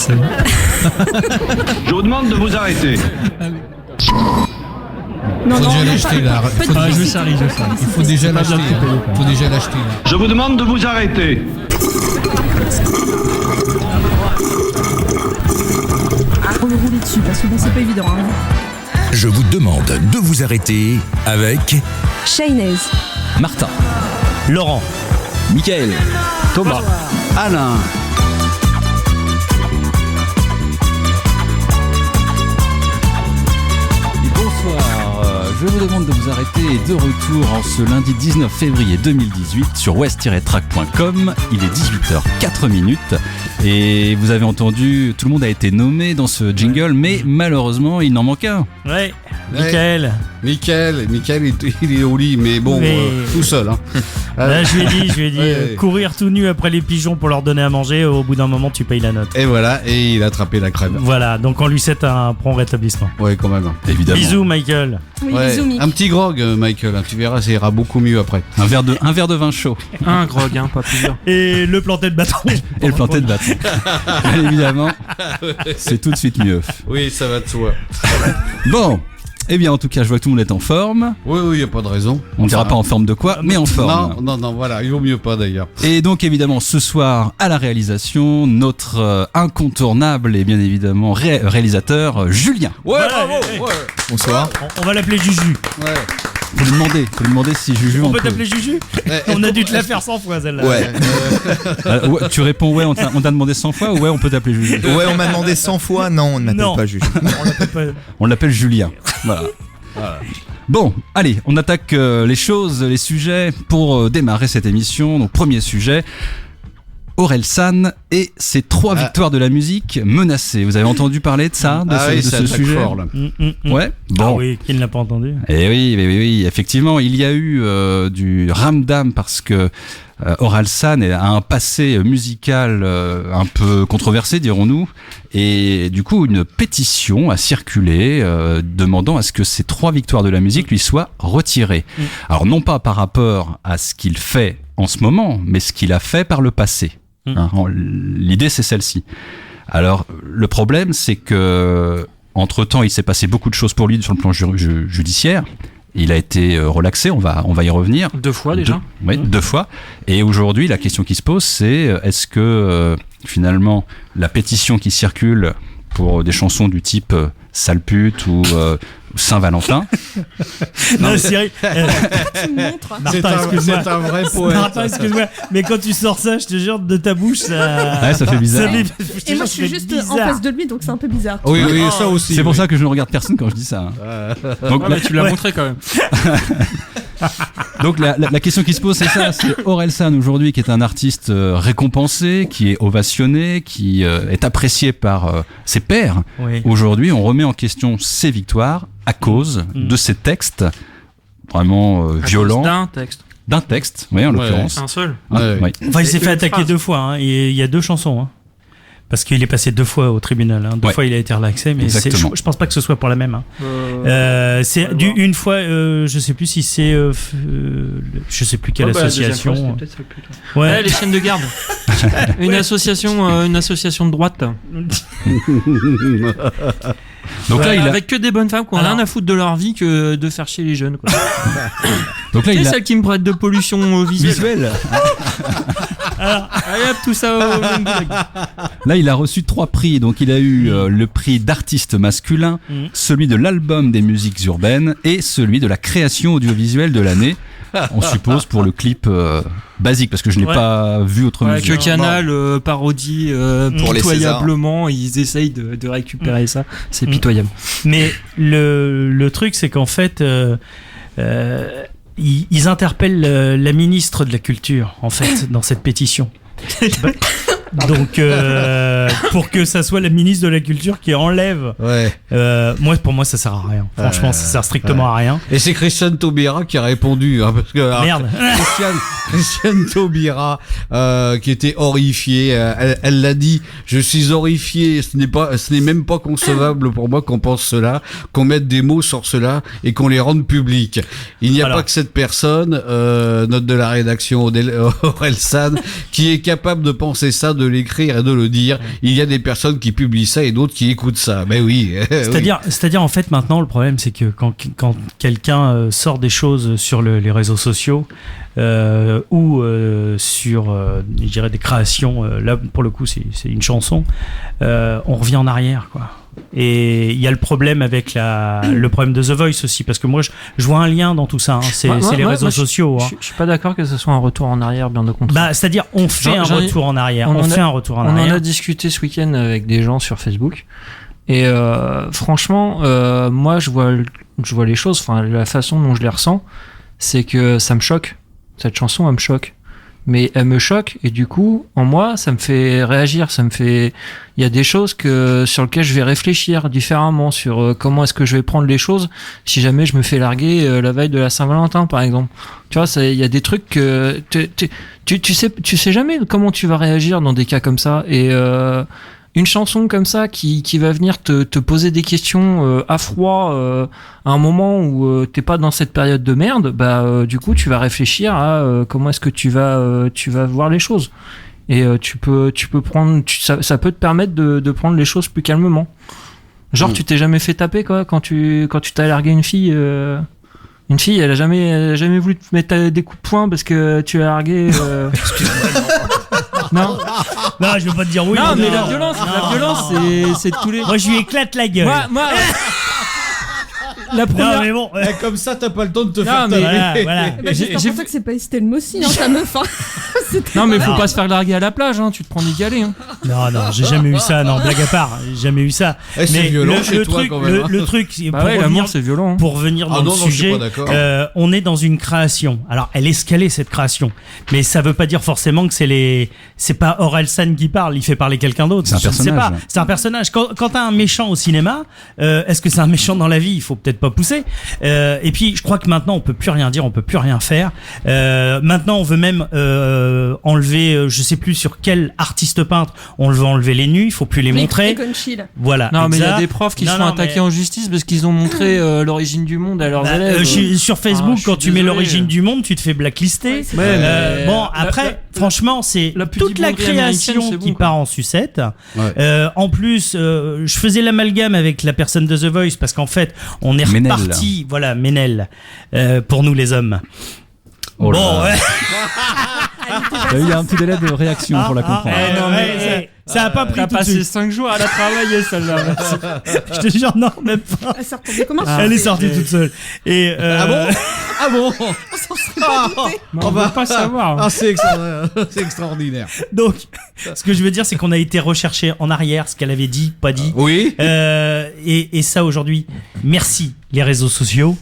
personne. Je vous demande de vous arrêter. Non, Faut non, déjà non, l'acheter, pas- là. pas de Faut- Ah, je publicité. charrie. Il faut déjà l'acheter. Faut déjà l'acheter. Là. Je vous demande de vous arrêter. Faut le rouler dessus parce que bon, c'est pas évident. Hein. Je vous demande de vous arrêter avec Shaynez. Martin, Laurent. Michael, Thomas. Alain. Bonsoir, je vous demande de vous arrêter de retour en ce lundi 19 février 2018 sur west-track.com. Il est 18h04 et vous avez entendu, tout le monde a été nommé dans ce jingle, mais malheureusement il n'en manque un. Ouais, Michael. Michael, il est au lit, mais bon, Mais- tout seul. Hein. Là, je lui ai dit, Ouais. courir tout nu après les pigeons pour leur donner à manger, au bout d'un moment, tu payes la note. Et voilà, et il a attrapé la crème. Voilà, donc on lui souhaite un prompt rétablissement. Ouais, quand même. Évidemment. Bisous, Michael. Oui, Ouais. bisous, Mick. Un petit grog, Michael, hein, tu verras, ça ira beaucoup mieux après. Un verre de vin chaud Un grog, hein, pas plusieurs. Et le planté de bâton. et le planté de bâton. Bien évidemment, c'est tout de suite mieux. Oui, ça va de soi. Bon, eh bien en tout cas, je vois que tout le monde est en forme. Oui, y a pas de raison. On ne dira pas en forme de quoi, mais en forme. Non, voilà, il vaut mieux pas d'ailleurs. Et donc évidemment ce soir à la réalisation, notre incontournable et bien évidemment réalisateur Julien. Ouais, Voilà, bravo. ouais. Bonsoir. On va l'appeler Juju. Ouais. Faut lui demander si Juju On on peut peut. t'appeler Juju. On a dû te la faire 100 fois celle-là. Ouais. Ouais, tu réponds ouais, on t'a demandé 100 fois ou ouais, on peut t'appeler Juju. Ouais, on m'a demandé 100 fois. Non, on ne m'appelle Non. pas Juju. On l'appelle pas. On l'appelle Julien. Voilà. Bon, allez, on attaque les choses, les sujets pour démarrer cette émission. Donc premier sujet, Orelsan et ses 3 victoires de la musique menacées. Vous avez entendu parler de ça, de Oui, ce ça attaque sujet fort là. Ouais. Bon. Ah oui, qui ne l'a pas entendu. Eh oui, effectivement, il y a eu du ramdam parce que Orelsan a un passé musical un peu controversé, dirons-nous, et du coup une pétition a circulé demandant à ce que ces 3 victoires de la musique lui soient retirées. Alors non pas par rapport à ce qu'il fait en ce moment, mais ce qu'il a fait par le passé. Hein, l'idée c'est celle-ci. Alors le problème c'est que entre-temps il s'est passé beaucoup de choses pour lui sur le plan judiciaire. Il a été relaxé, on va y revenir. 2 fois déjà. Oui, 2 fois. Et aujourd'hui, la question qui se pose, c'est est-ce que finalement la pétition qui circule pour des chansons du type Sale pute ou Saint-Valentin. Non, Cyril. Tu me montres. Martin, excuse-moi. C'est un vrai poète. Martin, excuse-moi. Mais quand tu sors ça, je te jure, de ta bouche, ça. Ouais, ça fait bizarre. je te Et jure, moi, ça je suis fait juste bizarre. en face de lui, donc c'est un peu bizarre. Oui, ça aussi. C'est pour oui. ça que je ne regarde personne quand je dis ça. Hein. Donc, Ouais, mais tu l'as montré quand même. Donc la question qui se pose, c'est ça, c'est Orelsan aujourd'hui qui est un artiste récompensé, qui est ovationné, qui est apprécié par ses pairs. Oui. Aujourd'hui, on remet en question ses victoires à cause de ces textes vraiment violents. D'un texte, oui, en l'occurrence. Un seul. Ouais. Oui. Enfin, il s'est Et fait une attaquer phrase. 2 fois. Hein. Et il y a 2 chansons. Hein. Parce qu'il est passé 2 fois au tribunal. Hein. 2 Ouais. fois, il a été relaxé. Mais Exactement. je pense pas que ce soit pour la même. Hein. C'est une fois, je sais plus si c'est. Je sais plus quelle association. Ouais. Les chaînes de garde. une association de droite. Donc là, il a, Avec que des bonnes femmes qui ont Alors- rien à foutre de leur vie que de faire chier les jeunes. Quoi. donc là, C'est il a celle qui me prête de pollution visuelle. visuel. Allez hop, tout ça au même goulag. Là, il a reçu 3 prix. Donc, il a eu le prix d'artiste masculin, celui de l'album des musiques urbaines et celui de la création audiovisuelle de l'année. On suppose pour le clip basique, parce que je n'ai Ouais. pas vu autre Ouais, mesure. que Canal parodie Pour les pitoyablement, ils essayent de récupérer ça. C'est pitoyable. Mais le truc, c'est qu'en fait, ils interpellent la ministre de la Culture, en fait, dans cette pétition. Donc, pour que ça soit la ministre de la Culture qui enlève. Ouais. Pour moi, ça sert à rien. Franchement, ça sert strictement à rien. Et c'est Christiane Taubira qui a répondu. Hein, parce que, alors, Merde. Christiane Taubira, qui était horrifiée. Elle l'a dit. Je suis horrifiée. Ce n'est même pas concevable pour moi qu'on pense cela, qu'on mette des mots sur cela et qu'on les rende publics. Il n'y a pas que cette personne, note de la rédaction Orelsan, qui est capable de penser ça, de l'écrire et de le dire. Il y a des personnes qui publient ça et d'autres qui écoutent ça. Ben oui. C'est-à-dire en fait maintenant le problème c'est que quand quelqu'un sort des choses sur les réseaux sociaux ou sur je dirais des créations, là pour le coup c'est une chanson, on revient en arrière quoi. Et il y a le problème avec le problème de The Voice aussi, parce que moi je vois un lien dans tout ça, hein. C'est les réseaux sociaux. Je suis pas d'accord que ce soit un retour en arrière, bien au contraire. Bah, c'est-à-dire on fait un retour en arrière. On en a discuté ce week-end avec des gens sur Facebook. Et franchement, moi je vois les choses, enfin la façon dont je les ressens, c'est que ça me choque. Cette chanson, elle me choque. Mais elle me choque et du coup, en moi, ça me fait réagir. Il y a des choses sur lesquelles je vais réfléchir différemment sur comment est-ce que je vais prendre les choses si jamais je me fais larguer la veille de la Saint-Valentin, par exemple. Tu vois, il y a des trucs que tu sais jamais comment tu vas réagir dans des cas comme ça. Et une chanson comme ça qui va venir te poser des questions à froid à un moment où t'es pas dans cette période de merde, bah du coup tu vas réfléchir à comment est-ce que tu vas voir les choses et tu peux prendre ça peut te permettre de prendre les choses plus calmement. Genre tu t'es jamais fait taper quoi quand tu t'as largué une fille. Une fille, elle a jamais voulu te mettre des coups de poing parce que tu l'as largué. Non, je veux pas te dire oui. Non, mais la violence, c'est tous les. Moi, je lui éclate la gueule. Moi, la première. Non, mais bon. Comme ça, t'as pas le temps de te faire taper. Voilà. C'est pour ça que c'est pas Estelle Mossy, hein, ta meuf. Hein. Non, mais faut pas se faire larguer à la plage, hein. Tu te prends des galets. Hein. Non, j'ai jamais eu ça. Non, blague à part, j'ai jamais eu ça. Mais c'est violent chez toi, truc, quand même. Le truc, l'amour, c'est violent. Hein. Pour revenir dans le sujet, on est dans une création. Alors, elle est scalée cette création, mais ça veut pas dire forcément que c'est pas Orelsan qui parle. Il fait parler quelqu'un d'autre. C'est un personnage. Je sais pas. C'est un personnage. Quand t'as un méchant au cinéma, est-ce que c'est un méchant dans la vie? Il faut peut-être pas pousser. Et puis, je crois que maintenant, on peut plus rien dire, on peut plus rien faire. Maintenant, on veut même enlever, je sais plus sur quel artiste peintre, on veut enlever les nus, il faut plus les montrer. Voilà. Non, mais il y a des profs qui se font attaquer en justice parce qu'ils ont montré l'origine du monde à leurs élèves. Sur Facebook, quand tu mets l'origine du monde, tu te fais blacklister. Bon, après, franchement, c'est toute la création qui part en sucette. En plus, je faisais l'amalgame avec la personne de The Voice parce qu'en fait, on est reparti. Voilà, Ménel, pour nous les hommes. Oh là. Bon, ouais. Il y a un petit délai de réaction pour la comprendre. Non, mais ça a pas pris. T'as passé 5 jours à la travailler, celle-là. Je te jure, non, même pas. Elle est sortie toute seule. Et Ah bon On s'en serait pas douté. On va pas savoir. C'est extraordinaire. Donc, ce que je veux dire, c'est qu'on a été recherché en arrière, ce qu'elle avait dit, pas dit. Oui. Et ça, aujourd'hui, merci les réseaux sociaux.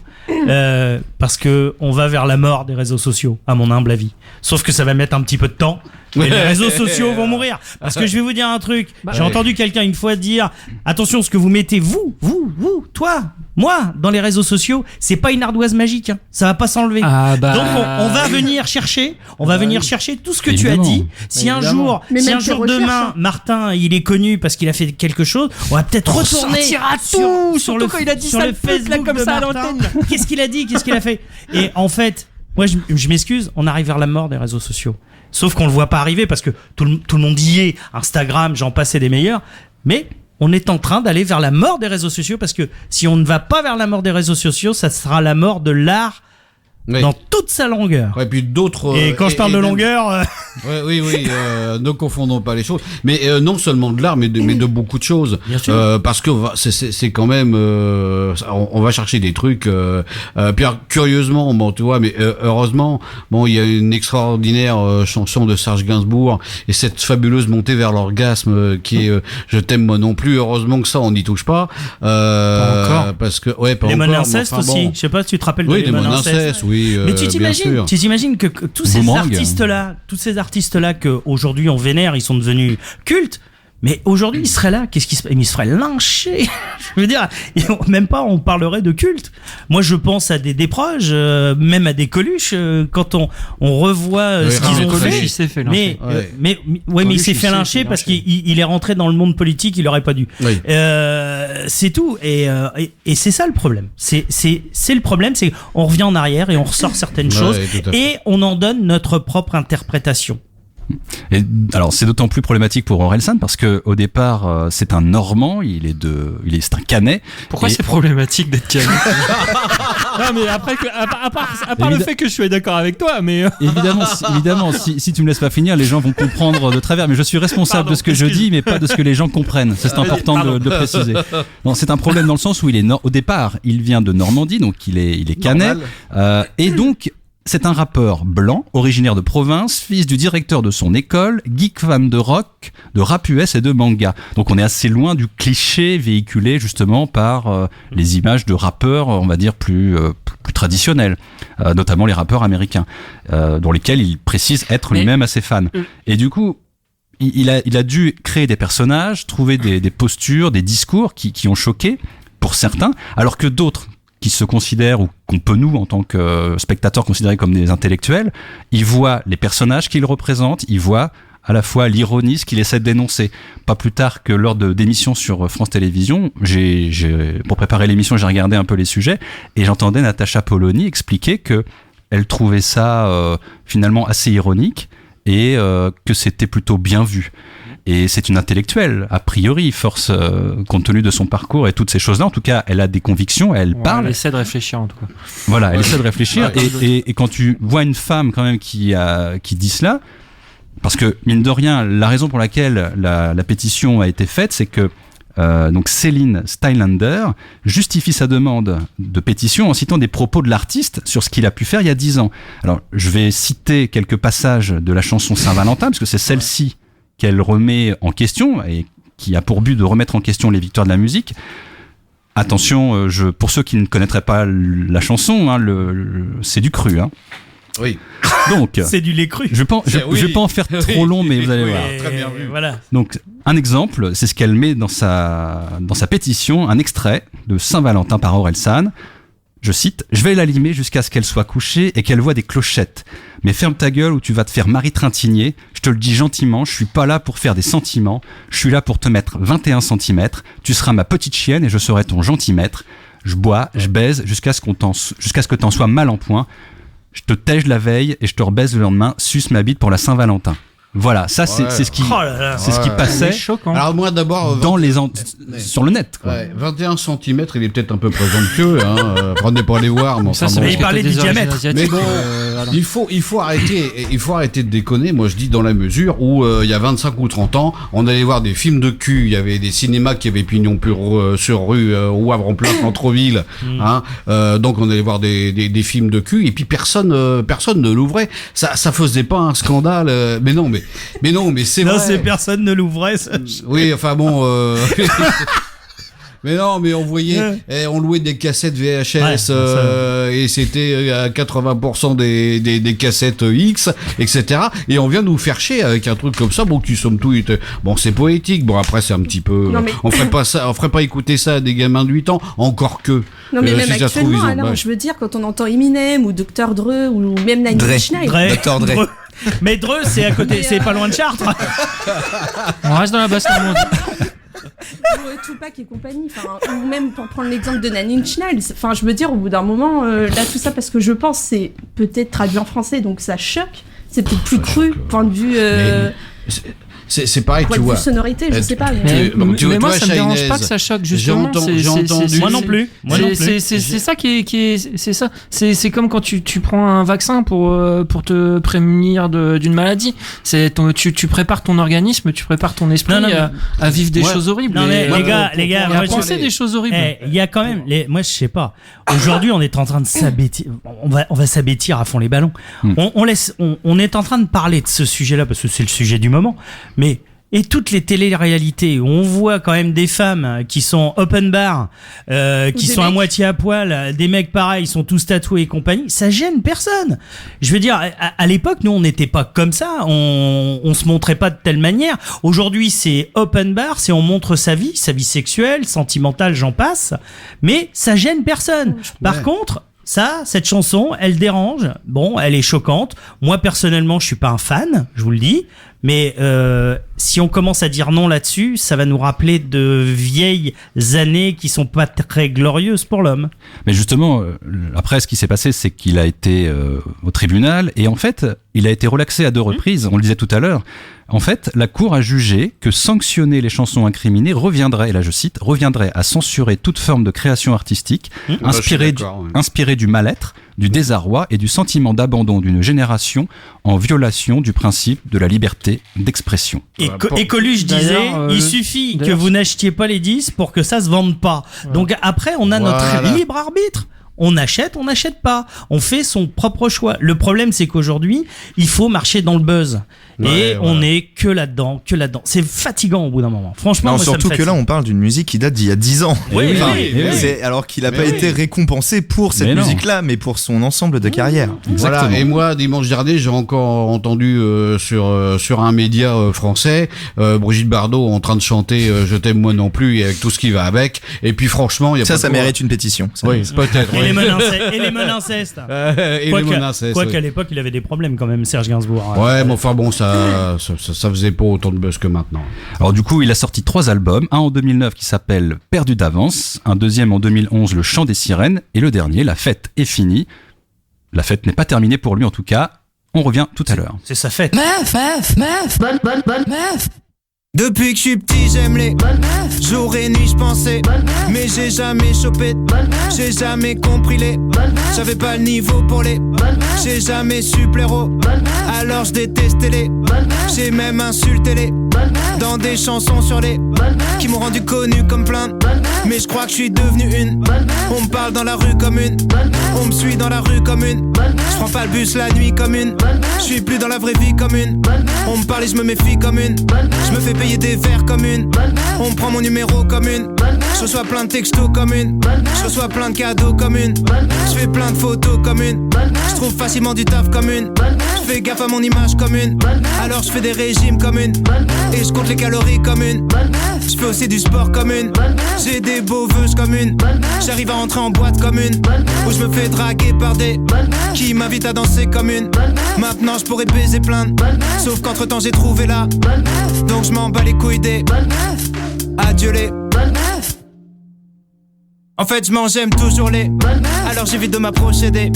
Parce que on va vers la mort des réseaux sociaux, à mon humble avis. Sauf que ça va mettre un petit peu de temps. Mais les réseaux sociaux vont mourir. Parce que je vais vous dire un truc. J'ai entendu quelqu'un une fois dire attention, ce que vous mettez, vous, toi, moi, dans les réseaux sociaux, c'est pas une ardoise magique. Hein. Ça va pas s'enlever. Donc on va venir chercher. On va venir chercher tout ce que tu as dit. Si un jour demain, Martin, il est connu parce qu'il a fait quelque chose, on va peut-être retourner sur le quand il a dit sur ça le Facebook comme de ça à Martin. l'antenne. Qu'est-ce qu'il a dit? Qu'est-ce qu'il a fait? Et en fait, moi, je m'excuse, on arrive vers la mort des réseaux sociaux. Sauf qu'on le voit pas arriver parce que tout le monde y est. Instagram, j'en passais des meilleurs. Mais on est en train d'aller vers la mort des réseaux sociaux parce que si on ne va pas vers la mort des réseaux sociaux, ça sera la mort de l'art dans toute sa longueur. Et puis d'autres. Et quand je parle de longueur. Oui, ne confondons pas les choses. Mais non seulement de l'art, mais de beaucoup de choses. Bien sûr. Parce que c'est quand même. On va chercher des trucs. Puis curieusement, bon, tu vois, mais heureusement, bon, il y a une extraordinaire chanson de Serge Gainsbourg et cette fabuleuse montée vers l'orgasme qui est Je t'aime moi non plus. Heureusement que ça, on n'y touche pas. Pas encore. Parce que pas les encore. Mon Inceste aussi. Bon. Je sais pas si tu te rappelles de des Mon Inceste. Oui. Mais tu t'imagines que tous ces artistes-là que aujourd'hui on vénère, ils sont devenus cultes. Mais aujourd'hui, il serait là. Qu'est-ce qui se passe? Il se ferait lyncher. Je veux dire, même pas on parlerait de culte. Moi, je pense à des proches, même à des Coluche, quand on revoit ce qu'ils ont Coluche, il fait. s'est fait lyncher. Mais il s'est fait lyncher parce qu'il est rentré dans le monde politique, il aurait pas dû. Oui. C'est tout. Et c'est ça le problème. C'est le problème, c'est qu'on revient en arrière et on ressort certaines choses tout à fait. et on en donne notre propre interprétation. Et alors c'est d'autant plus problématique pour Orelsan parce que au départ c'est un Normand, c'est un Canet. Pourquoi Et- c'est problématique d'être Canet? Non mais après à part le fait que je suis d'accord avec toi, mais Évidemment, si tu me laisses pas finir, les gens vont comprendre de travers. Mais je suis responsable de ce que je dis, mais pas de ce que les gens comprennent. C'est important de le préciser. Non, c'est un problème dans le sens où au départ, il vient de Normandie, donc il est Canet, et donc. C'est un rappeur blanc, originaire de province, fils du directeur de son école, geek fan de rock, de rap US et de manga. Donc on est assez loin du cliché véhiculé justement par les images de rappeurs, on va dire, plus traditionnels, notamment les rappeurs américains, dont lesquels il précise être lui-même assez fan. Et du coup, il a dû créer des personnages, trouver des postures, des discours qui ont choqué pour certains, alors que d'autres qui se considèrent, ou qu'on peut nous, en tant que spectateurs, considérer comme des intellectuels, ils voient les personnages qu'ils représentent, ils voient à la fois l'ironie, ce qu'il essaie de dénoncer. Pas plus tard que lors d'émissions sur France Télévisions, pour préparer l'émission, j'ai regardé un peu les sujets, et j'entendais Natacha Polony expliquer que elle trouvait ça finalement assez ironique, et que c'était plutôt bien vu. Et c'est une intellectuelle, a priori, force, compte tenu de son parcours et toutes ces choses-là. En tout cas, elle a des convictions, elle parle. Elle essaie de réfléchir en tout cas. Voilà, elle essaie de réfléchir. Et quand tu vois une femme quand même qui dit cela, parce que mine de rien, la raison pour laquelle la pétition a été faite, c'est que donc Céline Steinlander justifie sa demande de pétition en citant des propos de l'artiste sur ce qu'il a pu faire il y a 10 ans. Alors, je vais citer quelques passages de la chanson Saint-Valentin, parce que c'est celle-ci qu'elle remet en question et qui a pour but de remettre en question les victoires de la musique. Attention, pour ceux qui ne connaîtraient pas la chanson, hein, c'est du cru. Hein. Oui. Donc, C'est du lait cru. je vais pas en faire trop long, mais vous allez voir. Très bien vu. Voilà. Donc, un exemple, c'est ce qu'elle met dans sa pétition, un extrait de Saint-Valentin par Orelsan. Je cite, « Je vais l'allumer jusqu'à ce qu'elle soit couchée et qu'elle voie des clochettes. Mais ferme ta gueule ou tu vas te faire Marie Trintignant. Je te le dis gentiment, je suis pas là pour faire des sentiments. Je suis là pour te mettre 21 cm. Tu seras ma petite chienne et je serai ton gentil maître. Je bois, je baise jusqu'à ce que t'en sois mal en point. Je te tège la veille et je te rebaise le lendemain. Suce ma bite pour la Saint-Valentin. » Voilà, ça c'est ce qui ce qui passait C'est choquant. Alors moi d'abord sur le net, quoi. 21 cm, il est peut-être un peu présomptueux, hein. Prenez pas les voir, mais Ça, enfin c'est bon. Mais il parlait du diamètre. Mais bon, il faut arrêter de déconner. Moi, je dis dans la mesure où il y a 25 ou 30 ans, on allait voir des films de cul. Il y avait des cinémas qui avaient pignon sur rue au Havre en plein centre-ville. Hein. Donc on allait voir des films de cul et puis personne ne l'ouvrait. Ça faisait pas un scandale. Mais non, mais c'est Non, vrai. c'est personne ne l'ouvrait. Ça. Oui, enfin bon. Mais non, mais on voyait, on louait des cassettes VHS et c'était à 80% des cassettes X, etc. Et on vient nous faire chier avec un truc comme ça, bon, qui somme toute, bon, c'est poétique. Bon, après, c'est un petit peu, Non, mais- on ferait pas écouter ça à des gamins de 8 ans, encore que. Non mais même si ça se trouve, actuellement, ils ont- alors, je veux dire, quand on entend Eminem ou Dr. Dre ou même Nine Dre. Inch Nails, Dr. Dre. Mais Dreux, c'est à côté, c'est pas loin de Chartres. On reste dans la basse Normandie. ou Tupac et compagnie, enfin, ou même pour prendre l'exemple de Nine Inch Nails, enfin, je veux dire, au bout d'un moment, là, tout ça, parce que je pense, c'est peut-être traduit en français, donc ça choque, c'est peut-être plus cru, point de vue, Mais c'est pareil, point tu de vue vois. sonorité, je sais pas. Mais, bon, tu vois, moi, toi, ça me dérange Shainez, pas que ça choque, j'ai justement. entendu. Moi non plus. Moi non plus. C'est ça qui est c'est ça. C'est comme quand tu prends un vaccin pour te prémunir d'une maladie. Tu prépares ton organisme, tu prépares ton esprit Non, non, à vivre des Ouais. choses horribles. Non, mais et, les gars, et moi, à je- penser des choses horribles. Il y a quand même, moi je sais pas. Aujourd'hui, on est en train de s'abêtir. On va s'abêtir à fond les ballons. On est en train de parler de ce sujet-là parce que c'est le sujet du moment. Mais Et toutes les téléréalités où on voit quand même des femmes qui sont open bar, qui sont à moitié à poil, des mecs pareils, sont tous tatoués et compagnie, ça gêne personne. Je veux dire, à l'époque, nous, on n'était pas comme ça, on se montrait pas de telle manière. Aujourd'hui, c'est open bar, c'est on montre sa vie sexuelle, sentimentale, j'en passe, mais ça gêne personne. Par contre, cette chanson, elle dérange. Bon, elle est choquante. Moi, personnellement, je suis pas un fan, je vous le dis. Mais si on commence à dire non là-dessus, ça va nous rappeler de vieilles années qui sont pas très glorieuses pour l'homme. Mais justement, après, ce qui s'est passé, c'est qu'il a été au tribunal et en fait, il a été relaxé à 2 reprises. On le disait tout à l'heure. En fait, la Cour a jugé que sanctionner les chansons incriminées reviendrait, et là je cite, reviendrait à censurer toute forme de création artistique inspirée du mal-être, du désarroi et du sentiment d'abandon d'une génération en violation du principe de la liberté d'expression. Et Coluche disait, il suffit que vous n'achetiez pas les disques pour que ça se vende pas. Ouais. Donc après, on a notre libre arbitre. On achète pas. On fait son propre choix. Le problème, c'est qu'aujourd'hui, il faut marcher dans le buzz. Et on est que là-dedans. C'est fatigant au bout d'un moment. Franchement, non, moi, surtout ça me que là, on parle d'une musique qui date d'il y a 10 ans. Oui. Alors qu'il n'a pas été récompensé pour cette musique-là, mais pour son ensemble de carrière. Voilà. Et moi, dimanche dernier, j'ai encore entendu sur un média français Brigitte Bardot en train de chanter Je t'aime moi non plus et avec tout ce qui va avec. Et puis franchement, il y a ça mérite une pétition. Oui, peut-être. Et les meules incestes. Quoi qu'à l'époque, il avait des problèmes quand même, Serge Gainsbourg. Ouais, mais enfin bon, ça faisait pas autant de buzz que maintenant. Alors du coup, il a sorti 3 albums, un en 2009 qui s'appelle Perdu d'avance, un deuxième en 2011, Le chant des sirènes, et le dernier, La fête est finie. La fête n'est pas terminée pour lui en tout cas. On revient tout à l'heure. C'est sa fête. Meuf, bonne meuf. Depuis que je suis petit, j'aime les jour et nuit, je pensais, mais j'ai jamais chopé, j'ai jamais compris les, j'avais pas le niveau pour les, j'ai jamais su plaire aux, alors je détestais les, j'ai même insulté les, dans des chansons sur les, qui m'ont rendu connu comme plein, mais je crois que je suis devenu une, on me parle dans la rue comme une, on me suit dans la rue comme une, je prends pas le bus la nuit comme une, je suis plus dans la vraie vie comme une, on me parle et je me méfie comme une, je me fais payer des verres comme une, on prend mon numéro comme une, je reçois plein de textos comme une, je reçois plein de cadeaux comme une, je fais plein de photos comme une, je trouve facilement du taf comme une, je fais gaffe à mon image comme une, alors je fais des régimes comme une, et je compte les calories comme une, je fais aussi du sport comme une, j'ai des beaux vœux comme une, j'arrive à rentrer en boîte comme une, où je me fais draguer par des qui m'invitent à danser comme une, maintenant je pourrais baiser plein, sauf qu'entre temps j'ai trouvé la, donc je m'en bats les couilles des adieu les en fait je m'en j'aime toujours les alors j'évite de m'approcher des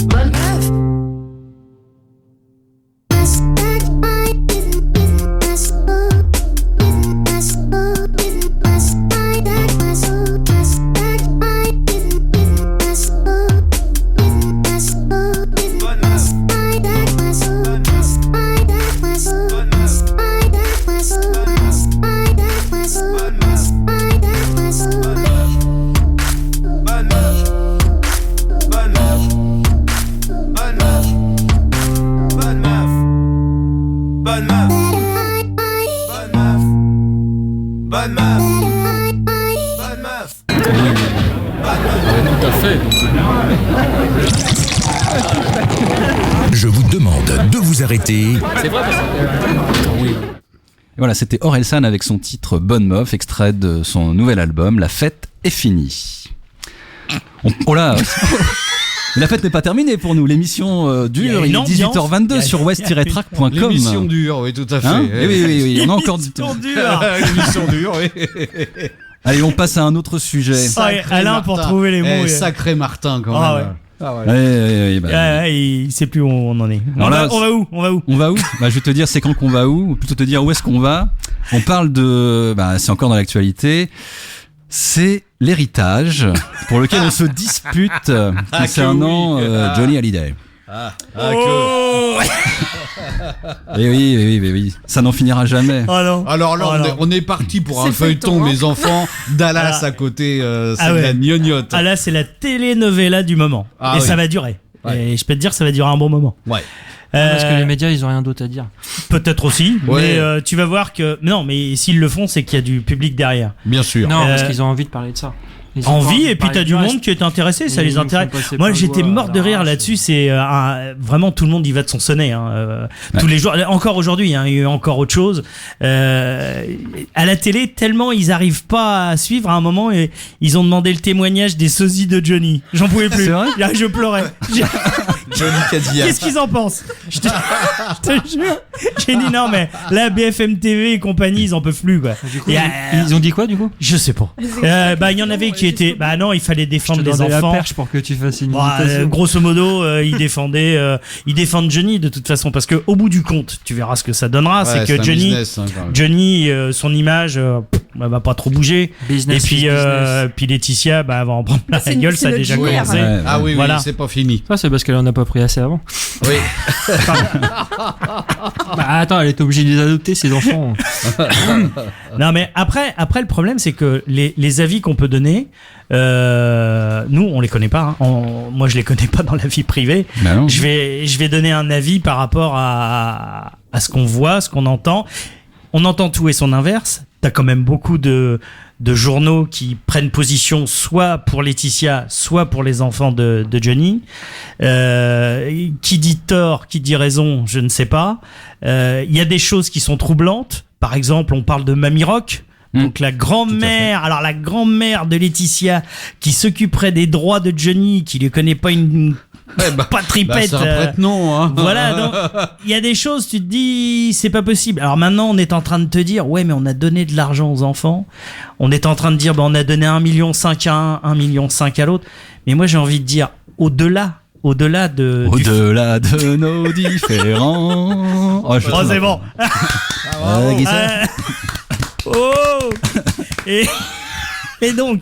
Je vous demande de vous arrêter. C'est vrai parce que... Oui. Et voilà, c'était Orelsan avec son titre Bonne Meuf, extrait de son nouvel album La fête est finie. Oh là. La fête n'est pas terminée pour nous. L'émission dure. Il est 18h22 sur west-track.com. L'émission dure, oui, tout à fait. Hein oui, on a encore du temps. L'émission dure, oui. Allez, on passe à un autre sujet. Alain, Martin. pour trouver les mots. Sacré Martin, quand Ah même. ouais. Ah ouais. Il sait plus où on en est. On va où On va où Bah, je vais te dire c'est quand qu'on va où, ou plutôt te dire où est-ce qu'on va. On parle de... Bah, c'est encore dans l'actualité. C'est l'héritage pour lequel on se dispute concernant Johnny Hallyday. Et oui, ça n'en finira jamais. Oh non. Alors là, on est parti pour un feuilleton, mes enfants, Dallas à côté, c'est de la gnognotte. Ah là, c'est la telenovela du moment. Ça va durer. Ouais. Et je peux te dire que ça va durer un bon moment. Ouais. Parce que les médias, ils ont rien d'autre à dire. Peut-être aussi, Ouais. mais tu vas voir que non, mais s'ils le font, c'est qu'il y a du public derrière. Bien sûr. Non, parce qu'ils ont envie de parler de ça. Ils ont Envie, pas et puis parler t'as du du reste. monde qui est intéressé, ça Ils les nous intéresse. font passer Moi, par le j'étais doigt, mort de rire l'arrache. là-dessus. C'est vraiment tout le monde y va de son sonnet. Tous les jours, encore aujourd'hui, il y a eu encore autre chose. À la télé, tellement ils arrivent pas à suivre. À un moment, et ils ont demandé le témoignage des sosies de Johnny. J'en pouvais plus. C'est vrai Je pleurais. Johnny Cadillac. Qu'est-ce qu'ils en pensent? Je te jure. J'ai dit non, mais la BFM TV et compagnie, ils en peuvent plus, quoi. Du coup, Et, ils ont dit quoi du coup? je sais pas. Il y en avait qui étaient. Bah non, il fallait défendre Je te les donnais la enfants. perche pour que tu fasses une Bah, imitation. grosso modo, ils défendent Johnny de toute façon, parce que au bout du compte, tu verras ce que ça donnera, Ouais, c'est que un Johnny, business, hein, quand même. Johnny, son image, elle va pas trop bouger. Business Et puis, is business. puis Laetitia, elle va en prendre plein C'est la une- gueule, c'est ça a notre déjà JR. commencé. Ouais. Ah oui, Voilà. oui, c'est pas fini. Ça, c'est parce qu'elle en a pas pris assez avant. Oui. Bah, attends, elle est obligée de les adopter, ses enfants. Non, mais après, le problème, c'est que les avis qu'on peut donner, nous, on les connaît pas. Hein. Moi, je les connais pas dans la vie privée. Bah non. Je vais donner un avis par rapport à ce qu'on voit, ce qu'on entend. On entend tout et son inverse. T'as quand même beaucoup de journaux qui prennent position soit pour Laetitia, soit pour les enfants de Johnny. Qui dit tort, qui dit raison, je ne sais pas. Il y a des choses qui sont troublantes. Par exemple, on parle de Mamie Rock. Donc la grand-mère, alors la grand-mère de Laetitia qui s'occuperait des droits de Johnny, qui lui connaît pas une pas tripette. c'est un prête-nom, hein. Voilà, donc il y a des choses, tu te dis, c'est pas possible. Alors maintenant, on est en train de te dire, ouais, mais on a donné de l'argent aux enfants. On est en train de dire, on a donné 1,5 million à un, 1,5 million à l'autre. Mais moi, j'ai envie de dire, au-delà de... Au-delà de nos différents. Oh, je Oh, c'est bon. Oh et donc,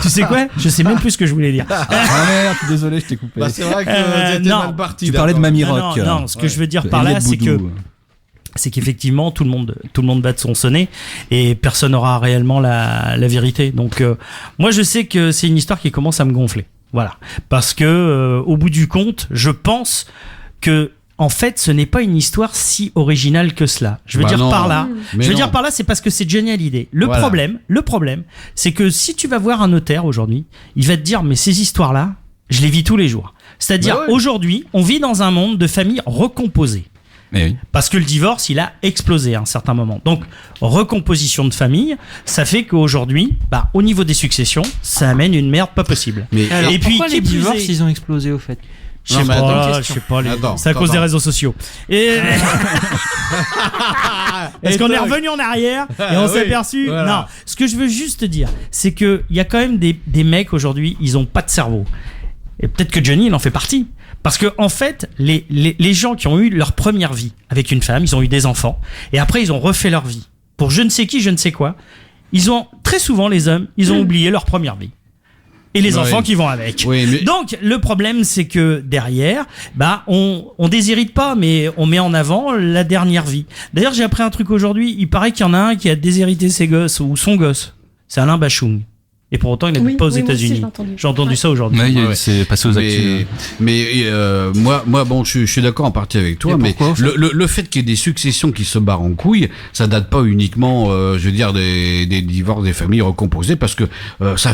tu sais quoi? Je sais même plus ce que je voulais dire. Ah merde, désolé, je t'ai coupé. Bah, c'est vrai que t'étais non. mal parti. Tu parlais de d'accord. Mamie Non, Rock. non, ce que je veux dire par là, c'est qu'effectivement tout le monde bat de son sonnet et personne n'aura réellement la vérité. Donc moi je sais que c'est une histoire qui commence à me gonfler. Voilà, parce que au bout du compte, je pense que en fait, ce n'est pas une histoire si originale que cela. Je veux Bah dire non. par là, Mais je veux non. dire par là, c'est parce que c'est Johnny Hallyday. Le Voilà. problème, c'est que si tu vas voir un notaire aujourd'hui, il va te dire mais ces histoires-là, je les vis tous les jours. C'est-à-dire Bah ouais. aujourd'hui, on vit dans un monde de familles recomposées. Mais oui. Parce que le divorce, il a explosé à un certain moment. Donc, recomposition de famille, ça fait qu'aujourd'hui, au niveau des successions, ça amène une merde pas possible. Mais Alors, Et puis, pourquoi qui les plus divorces, est- ils ont explosé au fait? Je sais Non, mais attends, pas, question. je sais pas. Attends, c'est à cause attends. des réseaux sociaux. Et... Est-ce qu'on est donc. revenu en arrière et on s'est oui, aperçu voilà. Non, ce que je veux juste te dire, c'est que il y a quand même des mecs aujourd'hui, ils ont pas de cerveau. Et peut-être que Johnny, il en fait partie. Parce que en fait, les gens qui ont eu leur première vie avec une femme, ils ont eu des enfants, et après ils ont refait leur vie. Pour je ne sais qui, je ne sais quoi, ils ont, très souvent les hommes, ils ont oublié leur première vie. Et les Ouais. enfants qui vont avec. Oui, mais Donc le problème c'est que derrière, on déshérite pas, mais on met en avant la dernière vie. D'ailleurs j'ai appris un truc aujourd'hui, il paraît qu'il y en a un qui a déshérité ses gosses ou son gosse. C'est Alain Bachung. Et pour autant il n'habite Oui, pas aux oui, moi aussi, États-Unis. je l'ai entendu. J'ai entendu Ouais. ça aujourd'hui. Ouais, Ouais. c'est passé aux actus. mais moi bon, je suis d'accord en partie avec toi, Et mais pourquoi, en fait le fait qu'il y ait des successions qui se barrent en couilles, ça date pas uniquement, je veux dire, des divorces, des familles recomposées, parce que ça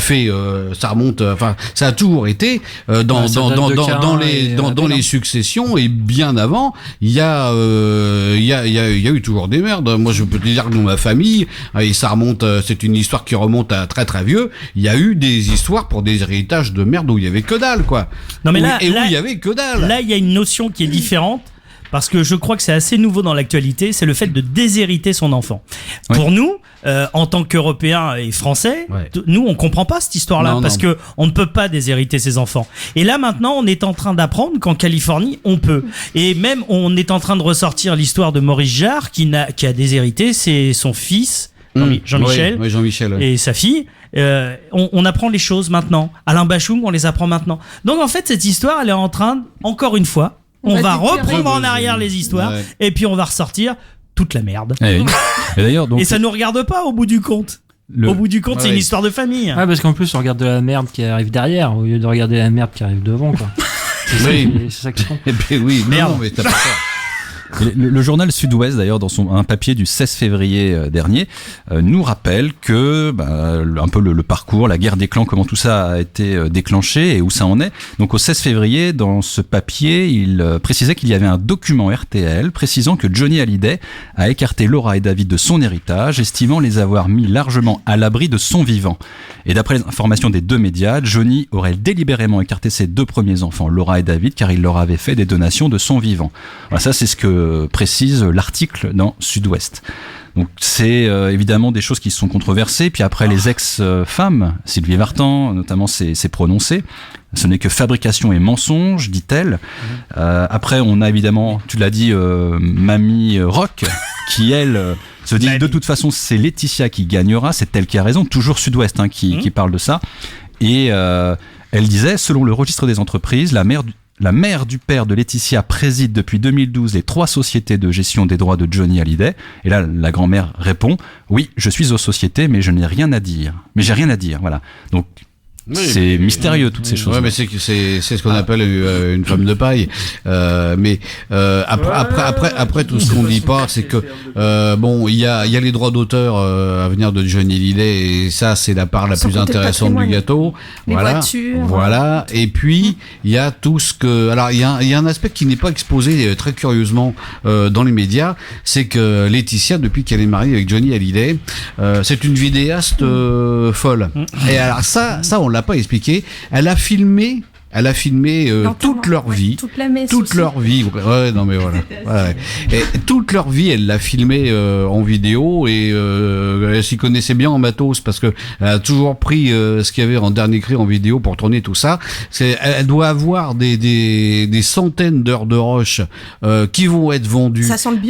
remonte, enfin, ça a toujours été dans Ouais, ça date de Cain et dans Abel, les hein. successions, et bien avant, il y a eu toujours des merdes. Moi, je peux te dire que dans ma famille, et ça remonte, c'est une histoire qui remonte à très très vieux. Il y a eu des histoires pour des héritages de merde où il y avait que dalle, quoi. Non mais Où- là, et où là, il y avait que dalle. là, il y a une notion qui est différente. Parce que je crois que c'est assez nouveau dans l'actualité, c'est le fait de déshériter son enfant. Oui. Pour nous, en tant qu'Européens et Français, Ouais. nous on comprend pas cette histoire-là Non, parce non. que on ne peut pas déshériter ses enfants. Et là maintenant, on est en train d'apprendre qu'en Californie, on peut. Et même on est en train de ressortir l'histoire de Maurice Jarre qui a déshérité, c'est son fils Jean-Michel. Oui, Jean-Michel. ouais. Et sa fille, on apprend les choses maintenant. Alain Bachung, on les apprend maintenant. Donc en fait, cette histoire, elle est en train, encore une fois, on va déclarer- reprendre en arrière les histoires, Ouais. et puis on va ressortir toute la merde. Eh oui. Et d'ailleurs, donc, Et ça nous regarde pas au bout du compte. le- Au bout du compte, c'est Ouais. une histoire de famille. Ouais, parce qu'en plus, on regarde de la merde qui arrive derrière au lieu de regarder la merde qui arrive devant, quoi. Oui. C'est ça qui compte. Eh ben oui, Merde. non, mais t'as pas tort. Le journal Sud-Ouest, d'ailleurs, dans un papier du 16 février dernier, nous rappelle que un peu le parcours, la guerre des clans, comment tout ça a été déclenché et où ça en est. Donc au 16 février, dans ce papier, il précisait qu'il y avait un document RTL précisant que Johnny Hallyday a écarté Laura et David de son héritage, estimant les avoir mis largement à l'abri de son vivant. Et d'après les informations des deux médias, Johnny aurait délibérément écarté ses deux premiers enfants, Laura et David, car il leur avait fait des donations de son vivant. Voilà, ça c'est ce que précise l'article dans Sud-Ouest. Donc c'est évidemment des choses qui sont controversées. Puis après, les ex-femmes, Sylvie Vartan notamment, s'est prononcée. Ce n'est que fabrication et mensonge, dit-elle. Après, on a évidemment, tu l'as dit, Mamie Rock, qui elle se dit de toute façon c'est Laetitia qui gagnera, c'est elle qui a raison. Toujours Sud-Ouest qui parle de ça. Et elle disait, selon le registre des entreprises, la mère du père de Laetitia préside depuis 2012 les 3 sociétés de gestion des droits de Johnny Hallyday. Et là, la grand-mère répond « Oui, je suis aux sociétés, mais je n'ai rien à dire. » Mais j'ai rien à dire, voilà. Donc, c'est mystérieux, toutes ces choses. Ouais, mais c'est ce qu'on appelle une femme de paille. Mais après tout ce qu'on dit pas, c'est que bon, il y a les droits d'auteur à venir de Johnny Hallyday, et ça c'est la part la plus intéressante du gâteau. Les voitures. Voilà. Et puis il y a tout ce que, alors il y a un aspect qui n'est pas exposé très curieusement dans les médias, c'est que Laetitia, depuis qu'elle est mariée avec Johnny Hallyday, c'est une vidéaste folle. Et alors ça on l'a pas expliqué. Elle a filmé toute leur vie, toute leur vie. Ouais, non mais voilà. Ouais. Et toute leur vie, elle l'a filmé en vidéo, et elle s'y connaissait bien en matos parce que elle a toujours pris ce qu'il y avait en dernier cri en vidéo pour tourner tout ça. Elle doit avoir des centaines d'heures de rush qui vont être vendues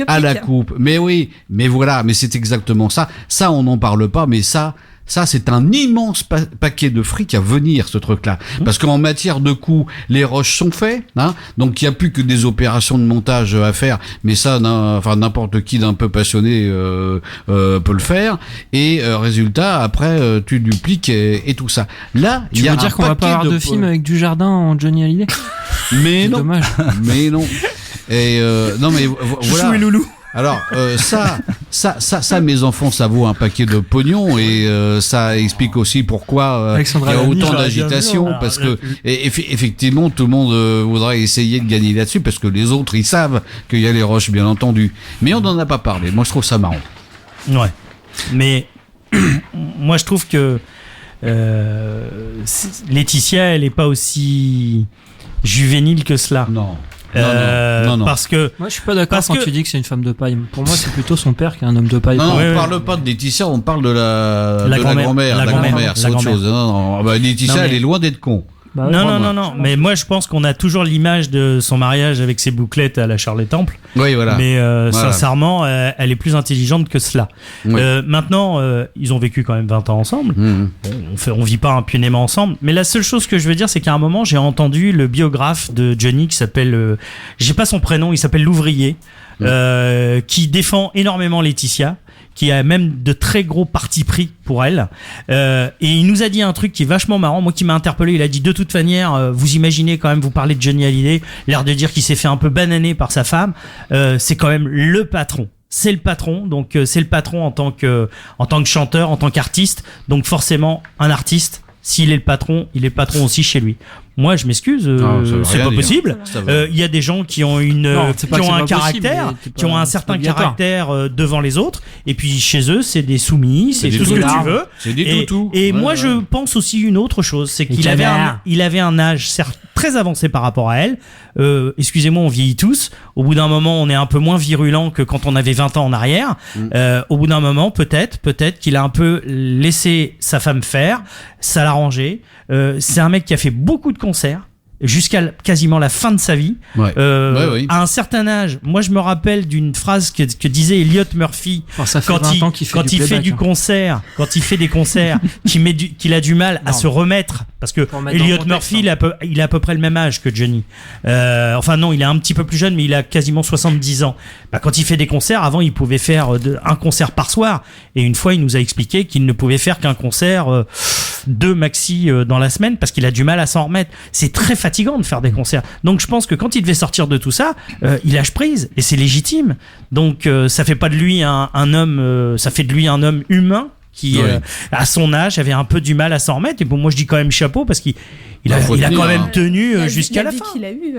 à la coupe. Mais oui, mais voilà, mais c'est exactement ça. Ça, on n'en parle pas, mais ça, c'est un immense paquet de fric à venir, ce truc-là. Parce qu'en matière de coûts, les rushs sont faits, hein. Donc il n'y a plus que des opérations de montage à faire. Mais ça, n'importe qui d'un peu passionné peut le faire. Et résultat, après, tu dupliques et tout ça. Là, il y a un paquet de... Tu veux dire qu'on va pas avoir de film avec Dujardin en Johnny Hallyday? Mais non. Dommage. Mais non. Et non, mais voilà. Chou et loulou. Alors ça, mes enfants, ça vaut un paquet de pognon, et ça explique aussi pourquoi il y a autant d'agitation, parce que effectivement tout le monde voudrait essayer de gagner là-dessus, parce que les autres ils savent qu'il y a les rushs, bien entendu, mais on n'en a pas parlé. Moi je trouve ça marrant. Ouais, mais moi je trouve que Laetitia, elle est pas aussi juvénile que cela. Non. Non. Parce que moi je suis pas d'accord quand tu dis que c'est une femme de paille. Pour moi c'est plutôt son père qui est un homme de paille. Non, on parle pas de Laetitia, on parle de la grand-mère. La grand-mère, c'est autre chose. Non. Laetitia, elle est loin d'être con. Bah, non. Mais moi, je pense qu'on a toujours l'image de son mariage avec ses bouclettes à la Charlie Temple. Oui, voilà. Mais sincèrement, elle est plus intelligente que cela. Oui. Maintenant, ils ont vécu quand même 20 ans ensemble. On vit pas impunément ensemble. Mais la seule chose que je veux dire, c'est qu'à un moment, j'ai entendu le biographe de Johnny qui s'appelle, j'ai pas son prénom, il s'appelle Louvrier, qui défend énormément Laetitia, qui a même de très gros partis pris pour elle. Et il nous a dit un truc qui est vachement marrant, moi qui m'a interpellé. Il a dit, de toute manière, vous imaginez quand même, vous parlez de Johnny Hallyday, l'air de dire qu'il s'est fait un peu bananer par sa femme, c'est quand même le patron. C'est le patron, donc c'est le patron en tant que chanteur, en tant qu'artiste. Donc forcément, un artiste, s'il est le patron, il est patron aussi chez lui. Moi, je m'excuse, c'est pas possible. Il y a des gens qui ont un caractère, qui ont un certain caractère devant les autres, et puis chez eux, c'est des soumis, c'est tout ce que tu veux. C'est des toutous. Et moi, je pense aussi une autre chose, c'est qu'il avait un âge certes très avancé par rapport à elle. Excusez-moi, on vieillit tous. Au bout d'un moment, on est un peu moins virulent que quand on avait 20 ans en arrière. Au bout d'un moment, peut-être qu'il a un peu laissé sa femme faire, ça l'arrangeait. C'est un mec qui a fait beaucoup de concerts jusqu'à quasiment la fin de sa vie. Oui. À un certain âge, moi je me rappelle d'une phrase que disait Elliot Murphy quand il fait des concerts, qu'il a du mal à se remettre, parce que Elliot Murphy il a à peu près le même âge que Johnny. Enfin non, il est un petit peu plus jeune, mais il a quasiment 70 ans. Quand il fait des concerts, avant il pouvait faire un concert par soir, et une fois il nous a expliqué qu'il ne pouvait faire qu'un concert 2 maxi dans la semaine parce qu'il a du mal à s'en remettre. C'est très fatigant de faire des concerts. Donc je pense que quand il devait sortir de tout ça, il lâche prise et c'est légitime. Donc ça fait pas de lui un homme, ça fait de lui un homme humain qui, à son âge, avait un peu du mal à s'en remettre. Et bon, moi je dis quand même chapeau parce qu'il a quand même tenu jusqu'à la fin. Qu'il a eu,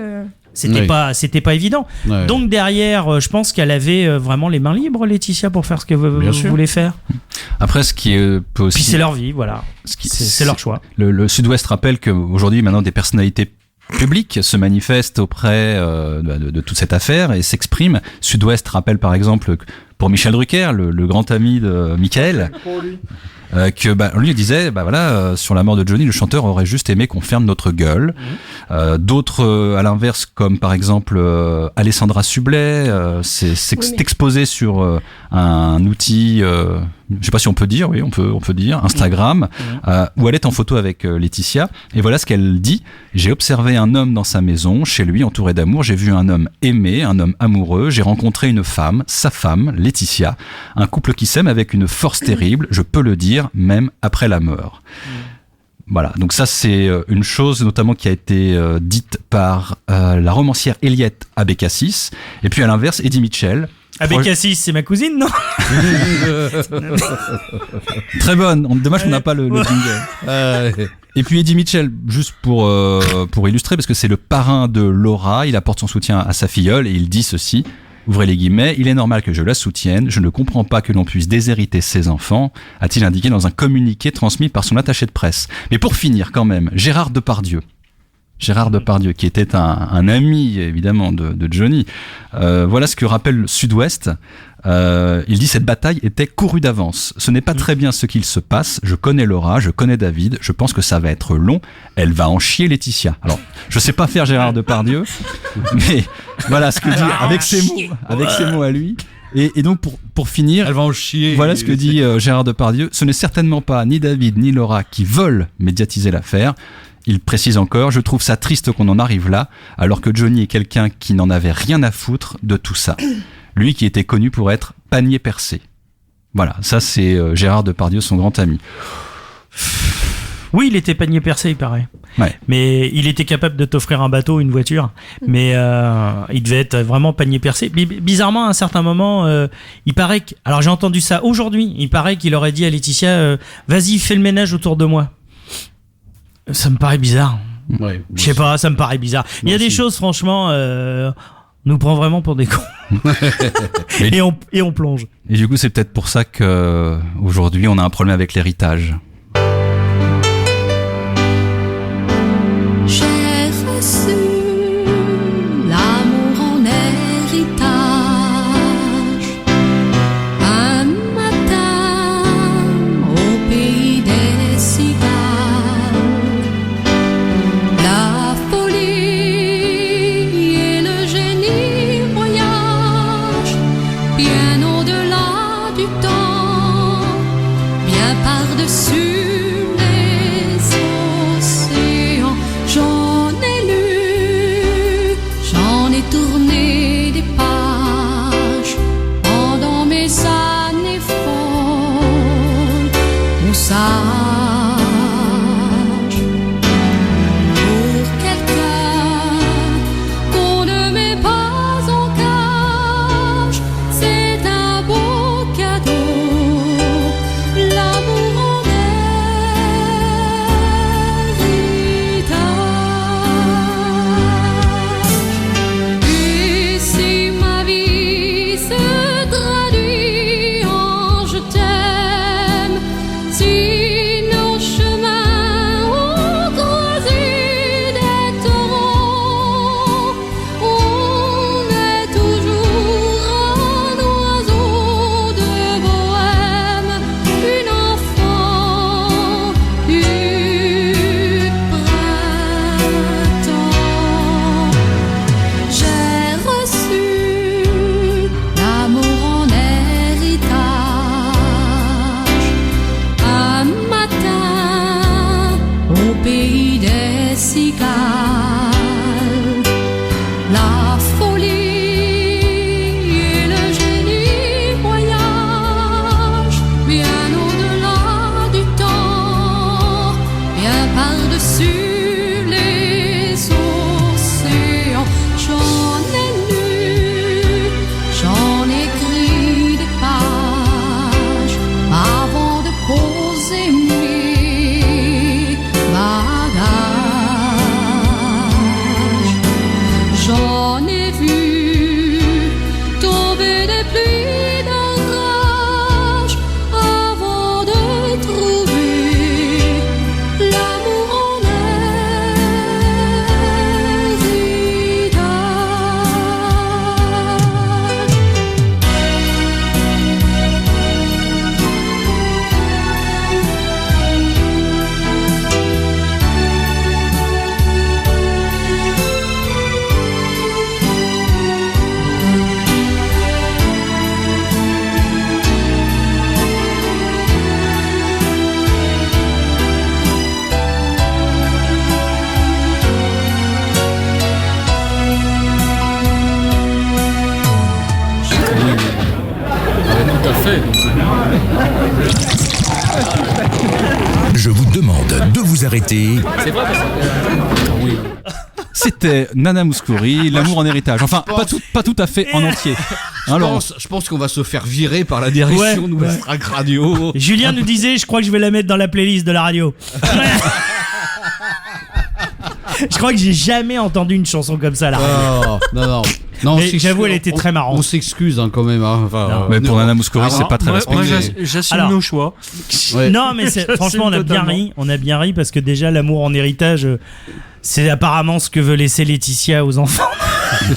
c'était pas évident. Ouais. Donc derrière, je pense qu'elle avait vraiment les mains libres, Laetitia, pour faire ce que vous voulez faire. Après, ce qui peut aussi... Puis c'est leur vie, voilà. C'est leur choix. Le Sud-Ouest rappelle qu'aujourd'hui, maintenant, des personnalités publiques se manifestent auprès de toute cette affaire et s'expriment. Sud-Ouest rappelle par exemple que pour Michel Drucker, le grand ami de Michael, que lui disait sur la mort de Johnny, le chanteur aurait juste aimé qu'on ferme notre gueule. D'autres à l'inverse, comme par exemple Alessandra Sublet, s'est exposée sur un outil, je sais pas si on peut dire, oui on peut dire, Instagram, où elle est en photo avec Laetitia, et voilà ce qu'elle dit: j'ai observé un homme dans sa maison, chez lui, entouré d'amour, j'ai vu un homme aimé, un homme amoureux, j'ai rencontré une femme, sa femme, Laetitia, un couple qui s'aime avec une force terrible, je peux le dire, même après la mort. Voilà, donc ça c'est une chose notamment qui a été dite par la romancière Eliette Abécassis, et puis à l'inverse Eddie Mitchell. Abécassis, c'est ma cousine, non? Très bonne, dommage qu'on n'a pas le jingle. Et puis Eddie Mitchell, juste pour illustrer, parce que c'est le parrain de Laura, il apporte son soutien à sa filleule et il dit ceci: ouvrez les guillemets, il est normal que je la soutienne, je ne comprends pas que l'on puisse déshériter ses enfants, a-t-il indiqué dans un communiqué transmis par son attaché de presse. Mais pour finir quand même, Gérard Depardieu, qui était un ami évidemment de Johnny, voilà ce que rappelle le Sud-Ouest. Il dit: cette bataille était courue d'avance. Ce n'est pas très bien ce qu'il se passe. Je connais Laura, je connais David. Je pense que ça va être long. Elle va en chier, Laetitia. Alors, je sais pas faire Gérard Depardieu, mais voilà ce que dit avec ses mots à lui. Et donc pour finir, elle va en chier. Voilà ce que dit Gérard Depardieu. Ce n'est certainement pas ni David ni Laura qui veulent médiatiser l'affaire. Il précise encore: je trouve ça triste qu'on en arrive là, alors que Johnny est quelqu'un qui n'en avait rien à foutre de tout ça. Lui qui était connu pour être panier percé. Voilà, ça c'est Gérard Depardieu, son grand ami. Oui, il était panier percé, il paraît. Ouais. Mais il était capable de t'offrir un bateau, une voiture. Mais il devait être vraiment panier percé. Bizarrement, à un certain moment, il paraît que... Alors j'ai entendu ça aujourd'hui. Il paraît qu'il aurait dit à Laetitia vas-y, fais le ménage autour de moi. Ça me paraît bizarre. Ouais, je sais pas, ça me paraît bizarre. Il y a des choses, franchement... nous prend vraiment pour des cons. et on plonge. Et du coup, c'est peut-être pour ça que aujourd'hui, on a un problème avec l'héritage. J'ai reçu l'amour en héritage. Un matin au pays des cigales, la folie et le génie voyagent bien au-delà du temps, bien par-dessus les océans. J'en ai lu, j'en ai tourné des pages pendant mes années folles ou sages. Pour quelqu'un qu'on ne met pas en cage, c'est un beau cadeau, l'amour en héritage. J'en ai vu tomber des pluies d'orage avant de trouver l'amour en Je vous demande de vous arrêter. C'est vrai parce que... Oui. C'était Nana Mouskouri, L'amour en héritage. Enfin, pas tout à fait en entier. Je pense qu'on va se faire virer par la direction de Westrack Radio. Julien nous disait, je crois que je vais la mettre dans la playlist de la radio. Je crois que j'ai jamais entendu une chanson comme ça à la radio. Non, mais j'avoue, elle était très marrante. On s'excuse quand même. Hein. Enfin, mais pour Nana Mouskouri, c'est pas très respecté. Moi, j'assume nos choix. Ouais. Non, mais franchement, on a bien ri. On a bien ri parce que déjà, l'amour en héritage, c'est apparemment ce que veut laisser Laetitia aux enfants.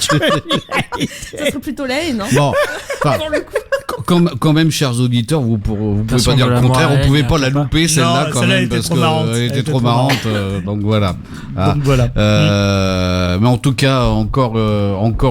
Ça serait plutôt la haine, non? Bon, quand même, chers auditeurs, vous pouvez pas dire le contraire. On pouvait pas la louper celle-là quand même parce qu'elle était trop marrante. Donc voilà. Donc voilà. Mais en tout cas, encore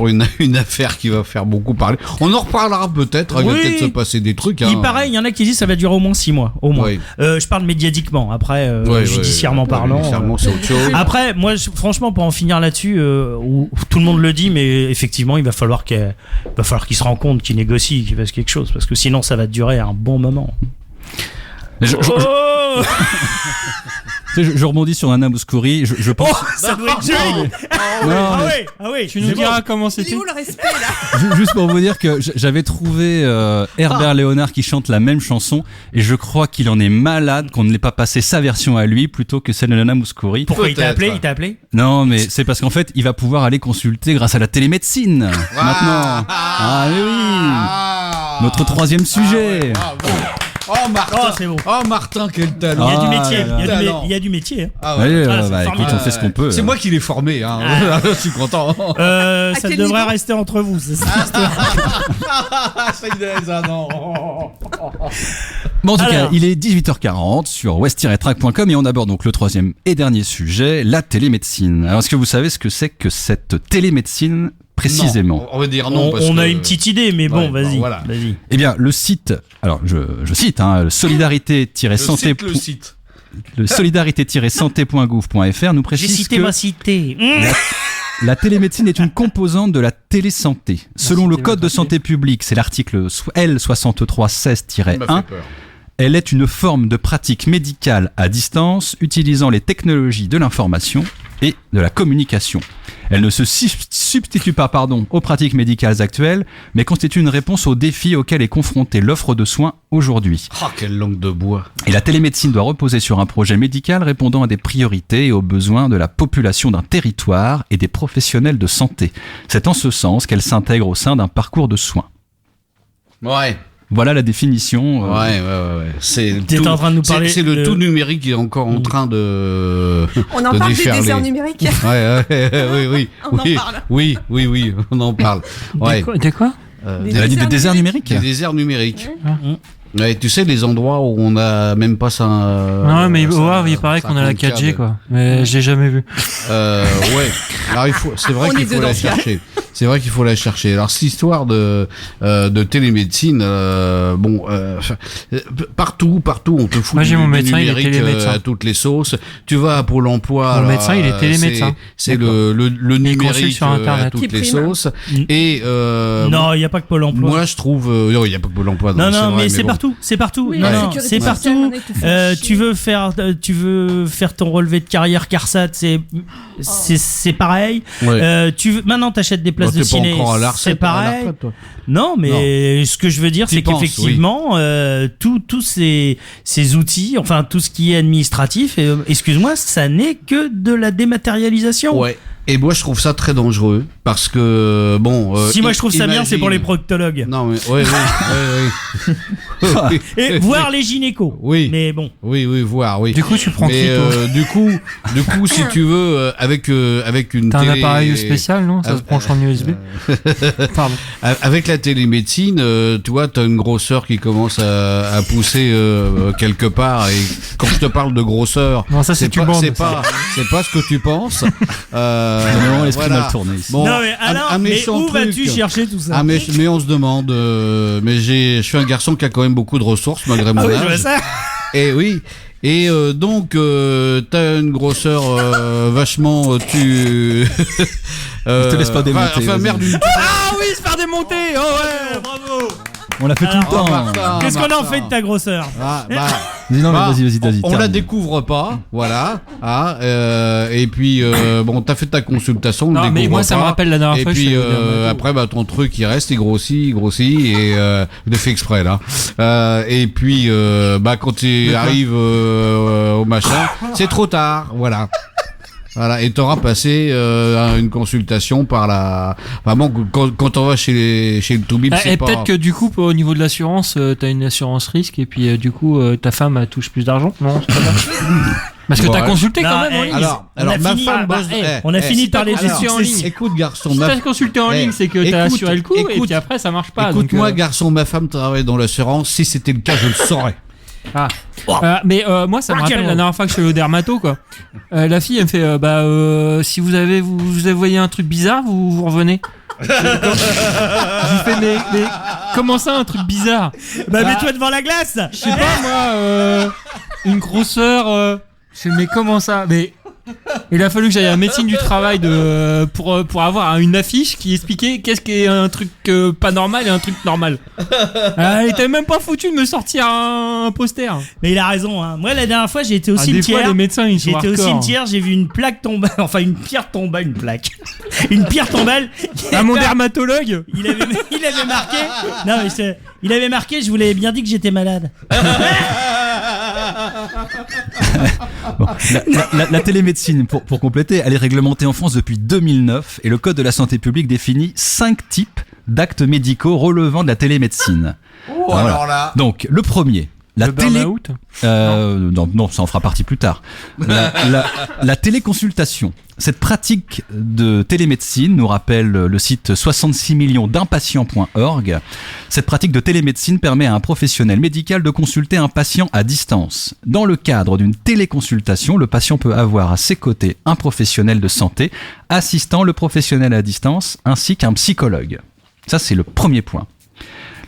une affaire qui va faire beaucoup parler. On en reparlera peut-être. Il va peut-être se passer des trucs. Il paraît, il y en a qui disent que ça va durer au moins 6 mois, au moins. Oui. Je parle médiatiquement. Après, judiciairement parlant. Judiciairement, c'est autre chose. Après, moi, franchement, pour en finir là-dessus, où tout le monde le dit, mais effectivement, il va falloir qu'il se rende compte, qu'il négocie, qu'il fasse quelque chose, parce que sinon, ça va durer un bon moment. Je rebondis sur Nana Mouskouri. Je pense. Oh, ça doit être joli. Ah oui. Tu nous diras comment c'était. Où le respect là? Juste pour vous dire que j'avais trouvé Herbert Léonard qui chante la même chanson et je crois qu'il en est malade qu'on ne l'ait pas passé sa version à lui plutôt que celle de Nana Mouskouri. Pourquoi il t'a appelé? Non, mais c'est parce qu'en fait, il va pouvoir aller consulter grâce à la télémédecine maintenant. Ah oui. Notre troisième sujet. Oh Martin, c'est bon. Oh Martin, quel talent. Il y a du métier. Il y a du métier. Hein. Ah ouais. Écoute, on fait ce qu'on peut. C'est moi qui l'ai formé. Hein. Je suis content. Ça devrait rester entre vous. C'est ça. Bon, en tout cas, il est 18h40 sur west-track.com et on aborde donc le troisième et dernier sujet, la télémédecine. Alors, est-ce que vous savez ce que c'est que cette télémédecine précisément? Non, on va dire non. On a une petite idée, mais bon, vas-y. Voilà. Vas-y. Eh bien, le site, alors je cite, solidarité-santé. Le solidarité-santé.gouv.fr nous précise J'ai cité ma cité. La télémédecine est une composante de la télésanté. Selon le Code de santé publique, c'est l'article L6316-1, elle est une forme de pratique médicale à distance utilisant les technologies de l'information et de la communication. Elle ne se substitue pas aux pratiques médicales actuelles, mais constitue une réponse aux défis auxquels est confrontée l'offre de soins aujourd'hui. Oh, quelle langue de bois! Et la télémédecine doit reposer sur un projet médical répondant à des priorités et aux besoins de la population d'un territoire et des professionnels de santé. C'est en ce sens qu'elle s'intègre au sein d'un parcours de soins. Ouais. Voilà la définition. Ouais. C'est en train de nous parler. C'est le tout numérique qui est encore en train de. On en parle du désert numérique. Oui. On en parle. Oui, on en parle. Ouais. De quoi? Elle a dit des déserts numériques. Des déserts numériques. Ouais, tu sais, les endroits où on a même pas ça. Non, mais il paraît qu'on a la 4G, quoi. Mais je l'ai jamais vu. Ouais. Alors c'est vrai qu'il faut la chercher. C'est vrai qu'il faut la chercher. Alors cette histoire de télémédecine, partout on te fout du numérique télémédecin. à toutes les sauces. Tu vas à Pôle Emploi. Mon médecin, il est télémédecin. C'est le numérique sur Internet. à toutes les sauces. Et non, il n'y a pas que Pôle Emploi. Moi, je trouve, non, il n'y a pas que Pôle Emploi. Non, mais c'est partout. C'est partout. Oui, non, c'est partout. Tu veux faire ton relevé de carrière CARSAT, c'est pareil. Ouais. Maintenant, t'achètes des places de ciné, c'est pareil. Non, mais ce que je veux dire, c'est qu'effectivement, tous ces outils, enfin tout ce qui est administratif, excuse-moi, ça n'est que de la dématérialisation. Ouais. Et moi, je trouve ça très dangereux parce que bon. Si moi je trouve ça bien, c'est pour les proctologues. Non, mais oui. Et voir les gynécos. Oui. Mais bon. Oui, voir, oui. Du coup, tu prends mais, du coup, si tu veux, avec une T'as télé. un appareil spécial, non? Ça se branche en USB. Pardon. Avec la télémédecine, tu vois, t'as une grosseur qui commence à pousser quelque part. Et quand je te parle de grosseur, non, ça c'est pas ce que tu penses. Non, l'esprit voilà. mal tourné ici. Non, mais alors, mais où vas-tu chercher tout ça? Mais on se demande. Mais je suis un garçon qui a quand même beaucoup de ressources malgré mon Ah oui, âge. je vois ça. Et oui. Et donc, t'as une grosseur vachement. Je te laisse pas démonter. Enfin, merde. Ah oui, se faire démonter. Oh ouais, bravo. On l'a fait tout le temps. Qu'est-ce qu'on en fait de ta grosseur? Non, mais vas-y. On la découvre pas, voilà. Et puis, bon, t'as fait ta consultation. Non, mais moi, ça me rappelle la dernière fois. Et puis, après, ton truc, il reste, il grossit, et il fait exprès, là. Et puis, quand tu arrives au machin, c'est trop tard, voilà. Voilà, et t'auras passé une consultation par la. Vraiment, quand on va chez le Toubib, c'est pas. Et peut-être que du coup, au niveau de l'assurance, t'as une assurance risque, et puis du coup, ta femme elle touche plus d'argent. Non, c'est pas ça. Parce que t'as consulté quand même en ligne. Alors ma femme bosse. On a fini par les assurances en ligne. Écoute, garçon, si t'as consulté en ligne, c'est que t'as assuré le coup, et puis après, ça marche pas. Écoute-moi, garçon, ma femme travaille dans l'assurance. Si c'était le cas, je le saurais. Ah. Mais moi ça me rappelle la dernière fois que je suis allé au dermato quoi. La fille elle me fait si vous avez voyé un truc bizarre vous revenez. J'ai fait mais comment ça un truc bizarre? Mets-toi devant la glace. Je sais pas moi une grosseur je fais mais comment ça? Mais il a fallu que j'aille à la médecine du travail pour avoir une affiche qui expliquait qu'est-ce qu'est un truc pas normal et un truc normal. Elle était même pas foutue de me sortir un poster. Mais il a raison, hein. Moi la dernière fois j'ai été au des cimetière. fois, les médecins, ils sont J'étais au hardcore. cimetière, j'ai vu une plaque tomber, enfin une pierre tombale, une plaque. Une pierre tombale. À mon dermatologue. Il avait marqué. Non mais il avait marqué, je vous l'avais bien dit que j'étais malade. Bon, la télémédecine, pour compléter, elle est réglementée en France depuis 2009 et le Code de la santé publique définit 5 types d'actes médicaux relevant de la télémédecine. Voilà. Alors là. Donc, le premier. La burn-out non, ça en fera partie plus tard. La téléconsultation. Cette pratique de télémédecine nous rappelle le site 66millionsd'impatients.org. Cette pratique de télémédecine permet à un professionnel médical de consulter un patient à distance. Dans le cadre d'une téléconsultation, le patient peut avoir à ses côtés un professionnel de santé assistant le professionnel à distance ainsi qu'un psychologue. Ça, c'est le premier point.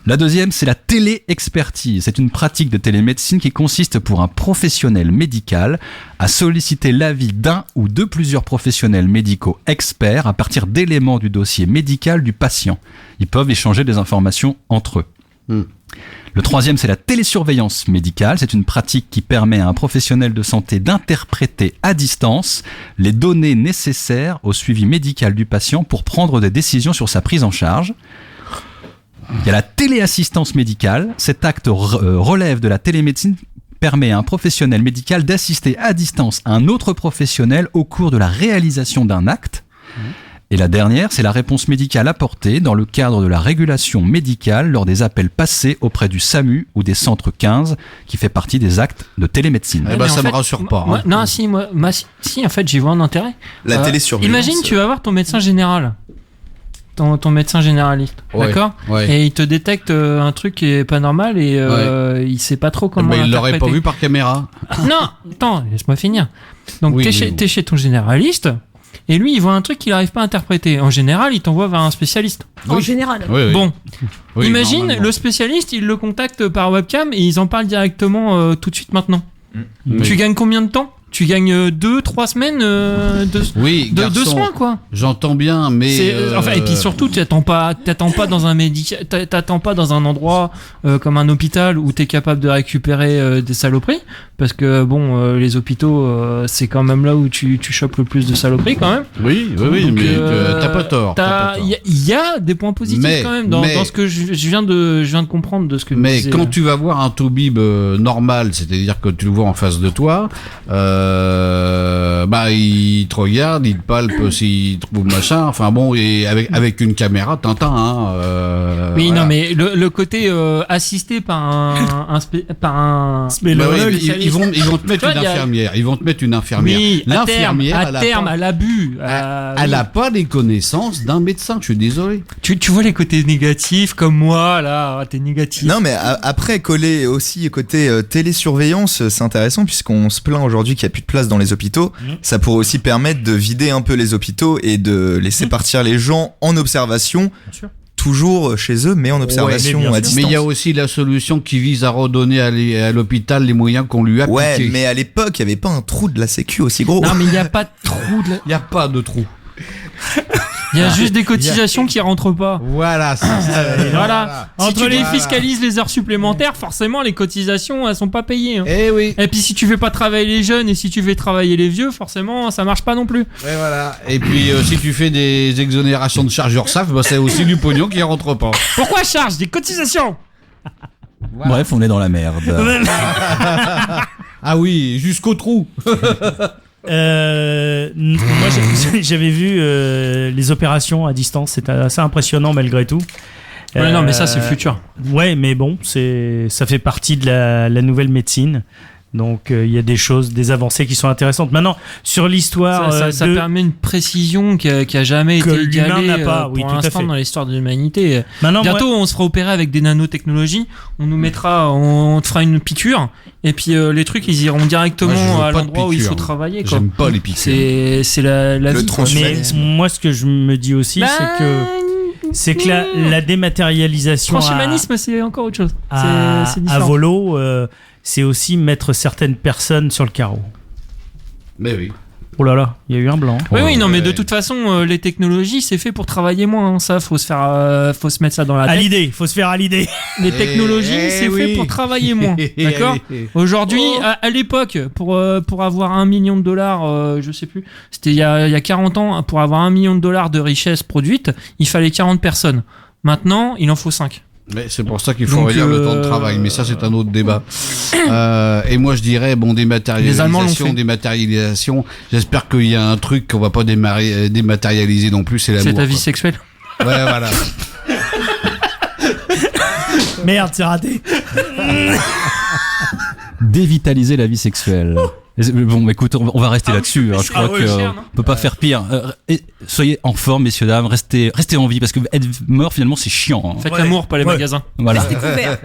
La deuxième, c'est la téléexpertise. C'est une pratique de télémédecine qui consiste pour un professionnel médical à solliciter l'avis d'un ou de plusieurs professionnels médicaux experts à partir d'éléments du dossier médical du patient. Ils peuvent échanger des informations entre eux. Le troisième, c'est la télésurveillance médicale. C'est une pratique qui permet à un professionnel de santé d'interpréter à distance les données nécessaires au suivi médical du patient pour prendre des décisions sur sa prise en charge. Il y a la téléassistance médicale. Cet acte relève de la télémédecine, permet à un professionnel médical d'assister à distance un autre professionnel au cours de la réalisation d'un acte. Et la dernière, c'est la réponse médicale apportée dans le cadre de la régulation médicale lors des appels passés auprès du SAMU ou des centres 15, qui fait partie des actes de télémédecine. Eh ben, ça me rassure pas. Moi, hein. non, si, en fait, j'y vois un intérêt. La télésurveillance. Imagine, tu vas voir ton médecin général. Ton médecin généraliste, Ouais, d'accord ouais. Et il te détecte un truc qui est pas normal et il sait pas trop comment Il l'aurait pas l'interpréter. vu par caméra. Non, attends, laisse-moi finir. Donc Oui, t'es chez ton généraliste et lui il voit un truc qu'il arrive pas à interpréter. En général, il t'envoie vers un spécialiste. En général. Oui. Bon, Oui, imagine normalement. le spécialiste, il le contacte par webcam et ils en parlent directement tout de suite maintenant. Oui. Tu gagnes combien de temps? Tu gagnes 2-3 semaines Oui, de garçon, soins quoi. J'entends bien, mais Enfin, et puis surtout, t'attends pas dans un endroit comme un hôpital où t'es capable de récupérer des saloperies, parce que bon, les hôpitaux, c'est quand même là où tu chopes le plus de saloperies quand même. oui, Donc, mais t'as pas tort. Il il y a des points positifs quand même dans ce que je viens de comprendre de ce que. Mais quand tu vas voir un toubib normal, c'est-à-dire que tu le vois en face de toi, il te regarde, il te palpe s'il trouve machin. Enfin bon, et avec une caméra, Tintin. Oui, voilà. non, mais le côté assisté par un ils vont te mettre une infirmière. Ils vont te mettre une infirmière. Oui, l'infirmière, à terme, à l'abus. Elle n'a pas les connaissances d'un médecin. Je suis désolé. Tu vois les côtés négatifs comme moi là, t'es négatif. Non, mais après coller aussi côté télésurveillance, c'est intéressant puisqu'on se plaint aujourd'hui qu'il n'y a plus de place dans les hôpitaux. Ça pourrait aussi permettre de vider un peu les hôpitaux et de laisser partir les gens en observation. Bien sûr. Toujours chez eux, mais en observation à distance. Mais il y a aussi la solution qui vise à redonner à l'hôpital les moyens qu'on lui a piqués. Ouais, mais à l'époque, il n'y avait pas un trou de la sécu aussi gros. Non, mais il n'y a pas de trou de la... Il n'y a pas de trou. Il y a juste des cotisations qui rentrent pas. Voilà, c'est ça. Voilà. Entre les fiscalises les heures supplémentaires, forcément les cotisations elles sont pas payées. Hein. Eh oui. Et puis si tu fais pas travailler les jeunes et si tu fais travailler les vieux, forcément ça marche pas non plus. Ouais, voilà. Et puis si tu fais des exonérations de charges URSSAF, c'est aussi du pognon qui rentre pas. Pourquoi charge des cotisations? Voilà. Bref, on est dans la merde. Ah oui, jusqu'au trou. Moi j'avais vu les opérations à distance, c'était assez impressionnant malgré tout. Ouais, non, mais ça c'est le futur. Ouais, mais bon, ça fait partie de la nouvelle médecine. Donc il y a des avancées qui sont intéressantes. Maintenant, sur l'histoire, ça permet une précision qui a jamais été égalée pour l'instant dans l'histoire de l'humanité. Maintenant, bientôt, on se fera opérer avec des nanotechnologies. On te fera une piqûre et puis les trucs ils iront directement à l'endroit où il faut travailler. Quoi. J'aime pas les piqûres. C'est la vie. Mais moi, ce que je me dis aussi, c'est que la dématérialisation. Transhumanisme, c'est encore autre chose. C'est différent. À volo. C'est aussi mettre certaines personnes sur le carreau. Mais oui. Oh là là, il y a eu un blanc. Oui, non, mais de toute façon, les technologies, c'est fait pour travailler moins. Hein. Ça, faut se mettre ça dans la tête. À l'idée, faut se faire à l'idée. Les technologies, c'est fait pour travailler moins. D'accord. Aujourd'hui, à l'époque, pour avoir $1 million, je sais plus, c'était il y a 40 ans, pour avoir $1 million de richesse produite, il fallait 40 personnes. Maintenant, il en faut 5. Mais c'est pour ça qu'il faut réduire le temps de travail, mais ça c'est un autre débat. Et moi je dirais dématérialisation. J'espère qu'il y a un truc qu'on va pas dématérialiser non plus, c'est l'amour. C'est ta vie sexuelle. Ouais, voilà. Merde, c'est raté. Dévitaliser la vie sexuelle. Bon, écoute, on va rester là-dessus. Hein. Je crois qu'on peut pas faire pire. Soyez en forme, messieurs, dames. Restez en vie parce que être mort, finalement, c'est chiant. Hein. Faites l'amour, pas les magasins. Voilà. Restez couverts.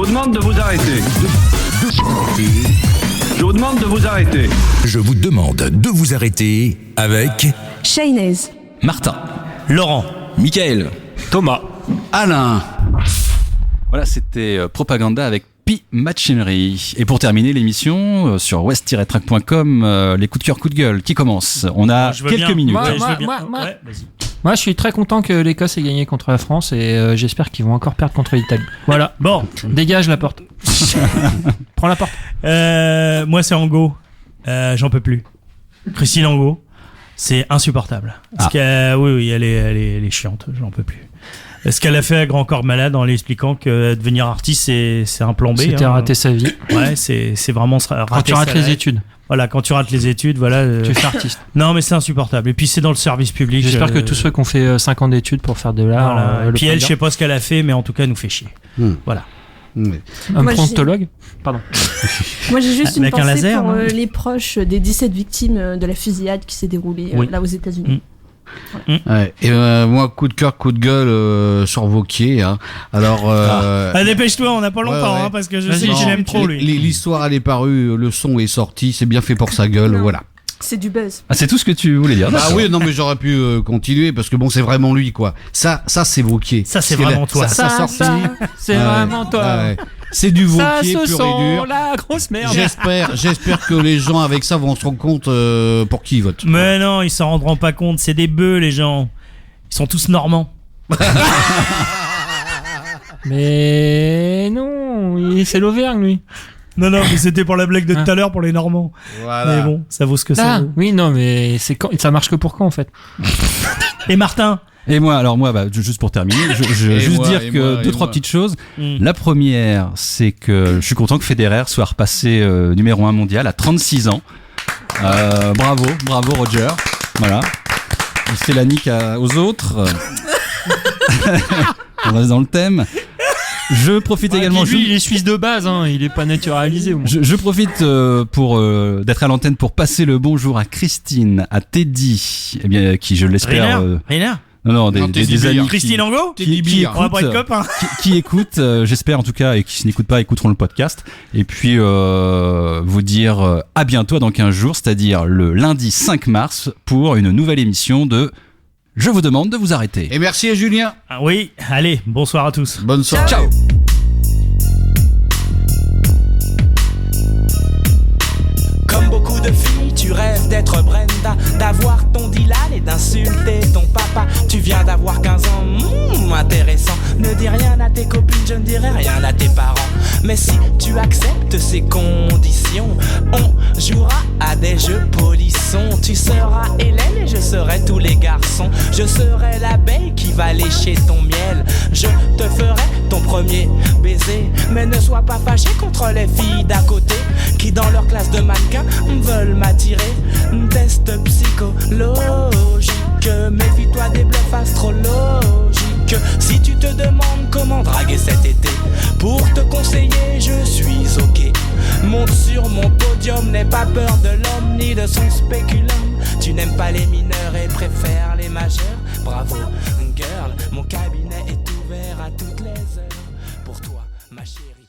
vous demande de vous arrêter. Je vous demande de vous arrêter. Je vous demande de vous arrêter avec Shaynez. Martin. Laurent. Michael. Thomas. Alain. Voilà, c'était Propaganda avec P-Machinery. Et pour terminer l'émission, sur west-track.com, les coups de cœur, coups de gueule qui commencent. On a Je veux quelques bien. minutes. Moi, Ouais, je veux bien. moi. Ouais, vas-y. Moi, je suis très content que l'Écosse ait gagné contre la France et j'espère qu'ils vont encore perdre contre l'Italie. Voilà. Bon, Dégage la porte. Prends la porte. moi c'est Angot. J'en peux plus. Christine Angot, c'est insupportable. Parce oui, elle est chiante. J'en peux plus. Ce qu'elle a fait à Grand Corps Malade en l'expliquant que devenir artiste c'est un plan B. C'était rater sa vie. Ouais, c'est vraiment rater Quand tu rates sa les life. études, Voilà, quand tu rates les études, voilà. tu fais artiste. Non, mais c'est insupportable. Et puis c'est dans le service public. J'espère que tous ceux qui ont fait 5 ans d'études pour faire de l'art. Voilà. le Puis elle, prennent je sais pas ce qu'elle a fait, mais en tout cas, elle nous fait chier. Voilà. Ouais. Un Moi, promptologue. Pardon. Moi, j'ai juste une Avec un pensée laser, pour non les proches des 17 victimes de la fusillade qui s'est déroulée Oui. là aux États-Unis. Ouais. Et moi, coup de cœur, coup de gueule sur Vauquier. Hein. Alors, Dépêche-toi, on n'a pas longtemps, ouais. hein, parce que je Vas-y, sais que je non, l'aime trop, lui. l'histoire elle est parue, le son est sorti, c'est bien fait pour sa gueule, Non. voilà. C'est du buzz. Ah, c'est tout ce que tu voulais dire. Ah d'accord. oui, non mais j'aurais pu continuer parce que bon, c'est vraiment lui quoi. Ça c'est Vauquier. Ça, c'est Parce que vraiment toi. Ça sorti. c'est Ouais, vraiment toi. ouais. C'est du Ça, Vauquier ce pur et sont dur. la grosse merde. J'espère que les gens avec ça vont se rendre compte pour qui ils votent. Mais non, ils s'en rendront pas compte. C'est des bœufs, les gens. Ils sont tous normands. Mais non, c'est l'Auvergne, lui. Non, mais c'était pour la blague de tout à l'heure pour les Normands. Voilà. Mais bon, ça vaut ce que ça Ah, vaut. oui, non, mais ça marche que pour quand, en fait? Et Martin. Et moi, juste pour terminer, je Et juste moi, dire et que moi, deux, et trois moi. petites choses. Mm. La première, c'est que je suis content que Federer soit repassé numéro 1 mondial à 36 ans. Bravo Roger. Voilà. Il fait la nique aux autres. On reste dans le thème. Je profite également. Lui, il est suisse de base, hein, il est pas naturalisé. Au moins. Je profite pour d'être à l'antenne pour passer le bonjour à Christine, à Teddy, eh bien, qui je l'espère. Rainer. Non, Non, des Teddy amis Bear. Christine Angot. qui On va pas être écoutent, copains. qui écoutent, j'espère en tout cas, et qui n'écoutent pas, écouteront le podcast. Et puis vous dire à bientôt dans 15 jours, c'est-à-dire le lundi 5 mars pour une nouvelle émission de Je vous demande de vous arrêter. Et merci à Julien. Ah oui, allez, bonsoir à tous. Bonne soirée. Ciao. Comme beaucoup de filles, tu rêves d'être Brenda, d'avoir ton Dylan et d'insulter ton papa. Tu viens d'avoir 15 ans, intéressant. Ne dis rien à tes copines, je ne dirai rien à tes parents. Mais si tu acceptes ces conditions, on jouera à des jeux polissons. Tu seras Hélène et je serai tous les garçons. Je serai l'abeille qui va lécher ton miel. Je te ferai ton premier baiser. Mais ne sois pas fâché contre les filles d'à côté qui dans leur classe de mannequins veulent m'attirer. Test psychologique, méfie-toi des bluffs astrologiques. Si tu te demandes comment draguer cet été, pour te conseiller je suis ok. Monte sur mon podium, n'aie pas peur de l'homme ni de son spéculum. Tu n'aimes pas les mineurs et préfères les majeurs. Bravo girl, mon cabinet est ouvert à toutes les heures. Pour toi ma chérie.